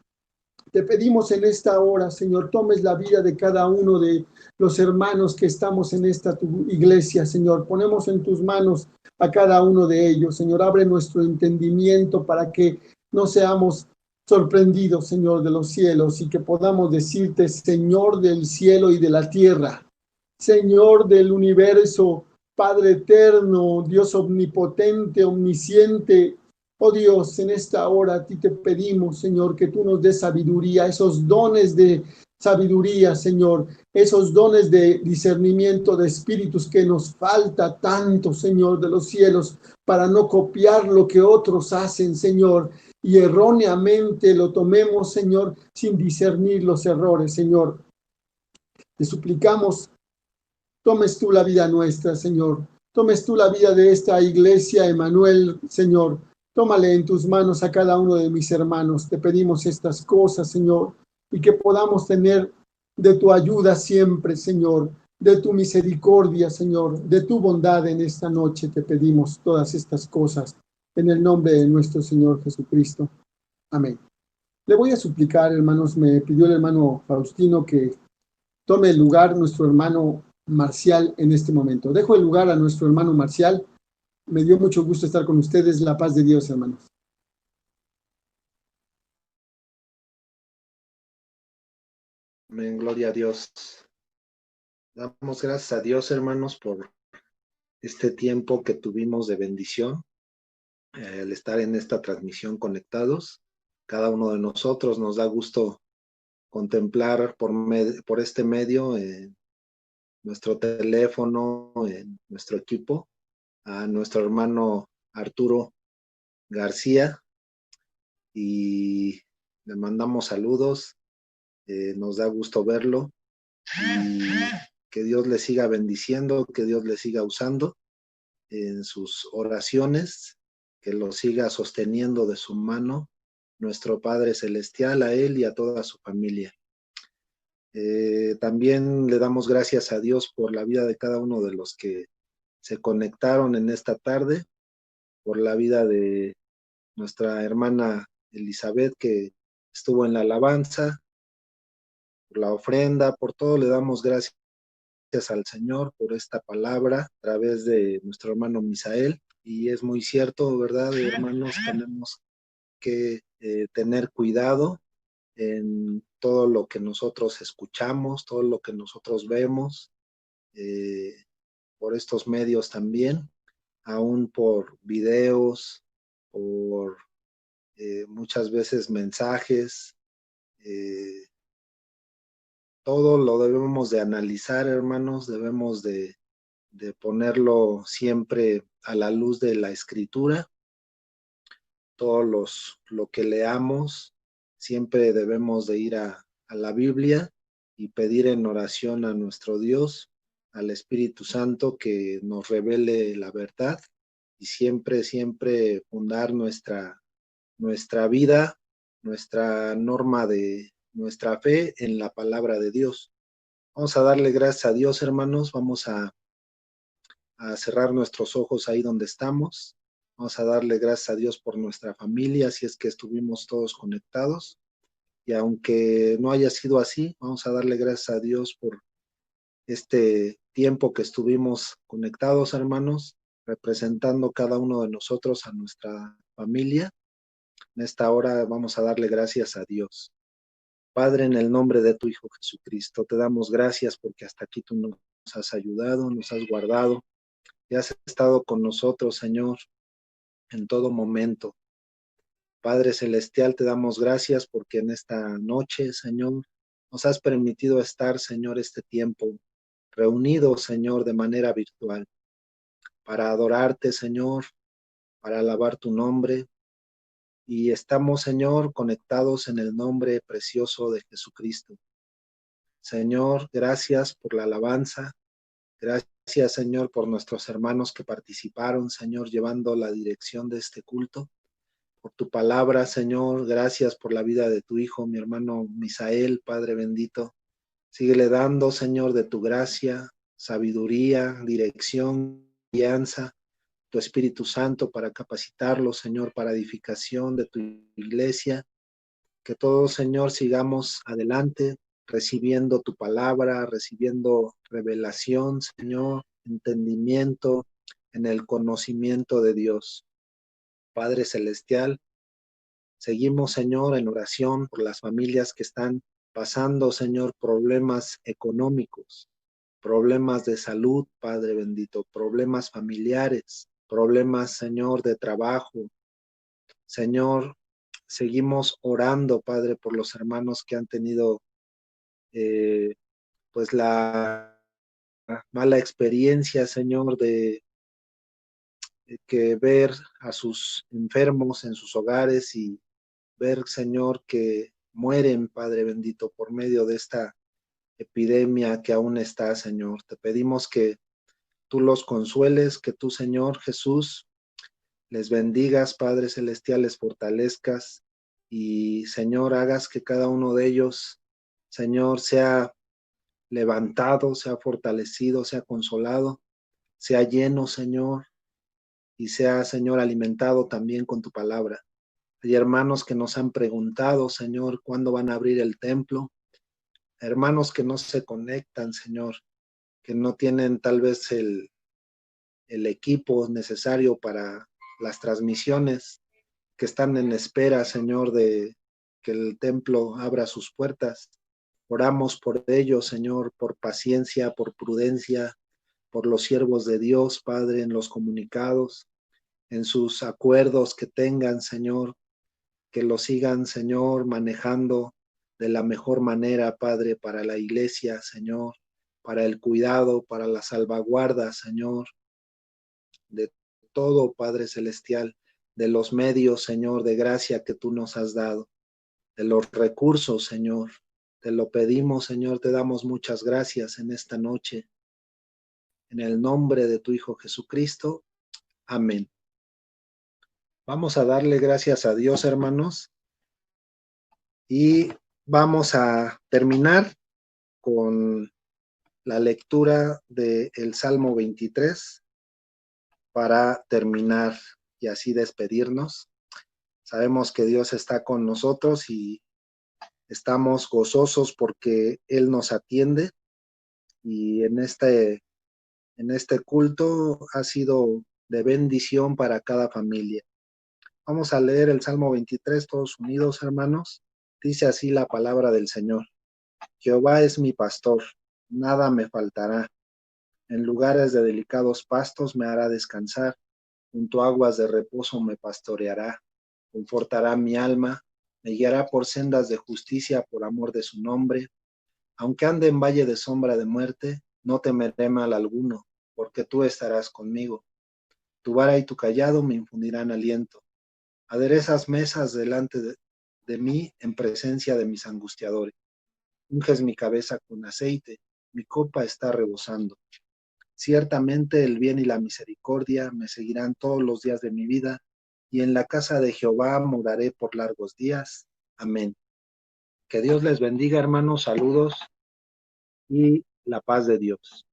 Te pedimos en esta hora, Señor, tomes la vida de cada uno de los hermanos que estamos en esta tu iglesia, Señor. Ponemos en tus manos a cada uno de ellos, Señor. Abre nuestro entendimiento para que no seamos sorprendidos, Señor, de los cielos y que podamos decirte, Señor del cielo y de la tierra, Señor del universo, Padre eterno, Dios omnipotente, omnisciente, oh Dios, en esta hora a ti te pedimos, Señor, que tú nos des sabiduría, esos dones de sabiduría, Señor, esos dones de discernimiento de espíritus que nos falta tanto, Señor, de los cielos, para no copiar lo que otros hacen, Señor, y erróneamente lo tomemos, Señor, sin discernir los errores, Señor. Te suplicamos, tomes tú la vida nuestra, Señor. Tomes tú la vida de esta iglesia, Emanuel, Señor. Tómale en tus manos a cada uno de mis hermanos. Te pedimos estas cosas, Señor, y que podamos tener de tu ayuda siempre, Señor, de tu misericordia, Señor, de tu bondad en esta noche. Te pedimos todas estas cosas en el nombre de nuestro Señor Jesucristo. Amén. Le voy a suplicar, hermanos, me pidió el hermano Faustino que tome el lugar nuestro hermano Marcial en este momento. Dejo el lugar a nuestro hermano Marcial. Me dio mucho gusto estar con ustedes. La paz de Dios, hermanos. Amén, gloria a Dios. Damos gracias a Dios, hermanos, por este tiempo que tuvimos de bendición, el estar en esta transmisión conectados. Cada uno de nosotros nos da gusto contemplar por este medio, nuestro teléfono, en nuestro equipo, a nuestro hermano Arturo García, y le mandamos saludos. Nos da gusto verlo, y que Dios le siga bendiciendo, que Dios le siga usando en sus oraciones, que lo siga sosteniendo de su mano, nuestro Padre Celestial, a él y a toda su familia. También le damos gracias a Dios por la vida de cada uno de los que se conectaron en esta tarde, por la vida de nuestra hermana Elizabeth, que estuvo en la alabanza, por la ofrenda, por todo le damos gracias al Señor por esta palabra a través de nuestro hermano Misael. Y es muy cierto, ¿verdad, hermanos? Tenemos que tener cuidado en todo lo que nosotros escuchamos, todo lo que nosotros vemos, por estos medios también, aún por videos, por muchas veces mensajes. Todo lo debemos de analizar, hermanos, debemos de ponerlo siempre a la luz de la Escritura. Todo lo que leamos, siempre debemos de ir a la Biblia y pedir en oración a nuestro Dios, al Espíritu Santo, que nos revele la verdad, y siempre fundar nuestra vida, nuestra norma de nuestra fe en la palabra de Dios. Vamos a darle gracias a Dios, hermanos. Vamos a cerrar nuestros ojos ahí donde estamos. Vamos a darle gracias a Dios por nuestra familia, si es que estuvimos todos conectados. Y aunque no haya sido así, vamos a darle gracias a Dios por este tiempo que estuvimos conectados, hermanos, representando cada uno de nosotros a nuestra familia. En esta hora vamos a darle gracias a Dios. Padre, en el nombre de tu Hijo Jesucristo, te damos gracias porque hasta aquí tú nos has ayudado, nos has guardado y has estado con nosotros, Señor, en todo momento. Padre Celestial, te damos gracias porque en esta noche, Señor, nos has permitido estar, Señor, este tiempo reunidos, Señor, de manera virtual, para adorarte, Señor, para alabar tu nombre. Y estamos, Señor, conectados en el nombre precioso de Jesucristo. Señor, gracias por la alabanza. Gracias, Señor, por nuestros hermanos que participaron, Señor, llevando la dirección de este culto. Por tu palabra, Señor, gracias por la vida de tu hijo, mi hermano Misael, Padre bendito. Síguele dando, Señor, de tu gracia, sabiduría, dirección, guianza, tu Espíritu Santo para capacitarlo, Señor, para edificación de tu iglesia. Que todos, Señor, sigamos adelante, recibiendo tu palabra, recibiendo revelación, Señor, entendimiento en el conocimiento de Dios. Padre Celestial, seguimos, Señor, en oración por las familias que están pasando, Señor, problemas económicos, problemas de salud, Padre bendito, problemas familiares, problemas, Señor, de trabajo. Señor, seguimos orando, Padre, por los hermanos que han tenido pues la mala experiencia, Señor, de que ver a sus enfermos en sus hogares y ver, Señor, que mueren, Padre bendito, por medio de esta epidemia que aún está, Señor. Te pedimos que tú los consueles, que tú, Señor Jesús, les bendigas, Padre celestial, les fortalezcas y, Señor, hagas que cada uno de ellos, Señor, sea levantado, sea fortalecido, sea consolado, sea lleno, Señor, y sea, Señor, alimentado también con tu palabra. Hay hermanos que nos han preguntado, Señor, cuándo van a abrir el templo. Hermanos que no se conectan, Señor, que no tienen tal vez el equipo necesario para las transmisiones, que están en espera, Señor, de que el templo abra sus puertas. Oramos por ellos, Señor, por paciencia, por prudencia, por los siervos de Dios, Padre, en los comunicados, en sus acuerdos que tengan, Señor, que lo sigan, Señor, manejando de la mejor manera, Padre, para la iglesia, Señor, para el cuidado, para la salvaguarda, Señor, de todo, Padre celestial, de los medios, Señor, de gracia que tú nos has dado, de los recursos, Señor. Te lo pedimos, Señor, te damos muchas gracias en esta noche. En el nombre de tu Hijo Jesucristo. Amén. Vamos a darle gracias a Dios, hermanos, y vamos a terminar con la lectura del Salmo 23 para terminar y así despedirnos. Sabemos que Dios está con nosotros y estamos gozosos porque Él nos atiende y en este culto ha sido de bendición para cada familia. Vamos a leer el Salmo 23 todos unidos, hermanos. Dice así la palabra del Señor. Jehová es mi pastor, nada me faltará. En lugares de delicados pastos me hará descansar, junto a aguas de reposo me pastoreará, confortará mi alma, me guiará por sendas de justicia por amor de su nombre. Aunque ande en valle de sombra de muerte, no temeré mal alguno, porque tú estarás conmigo. Tu vara y tu cayado me infundirán aliento. Aderezas mesas delante de mí en presencia de mis angustiadores. Unges mi cabeza con aceite, mi copa está rebosando. Ciertamente el bien y la misericordia me seguirán todos los días de mi vida, y en la casa de Jehová moraré por largos días. Amén. Que Dios les bendiga, hermanos, saludos y la paz de Dios.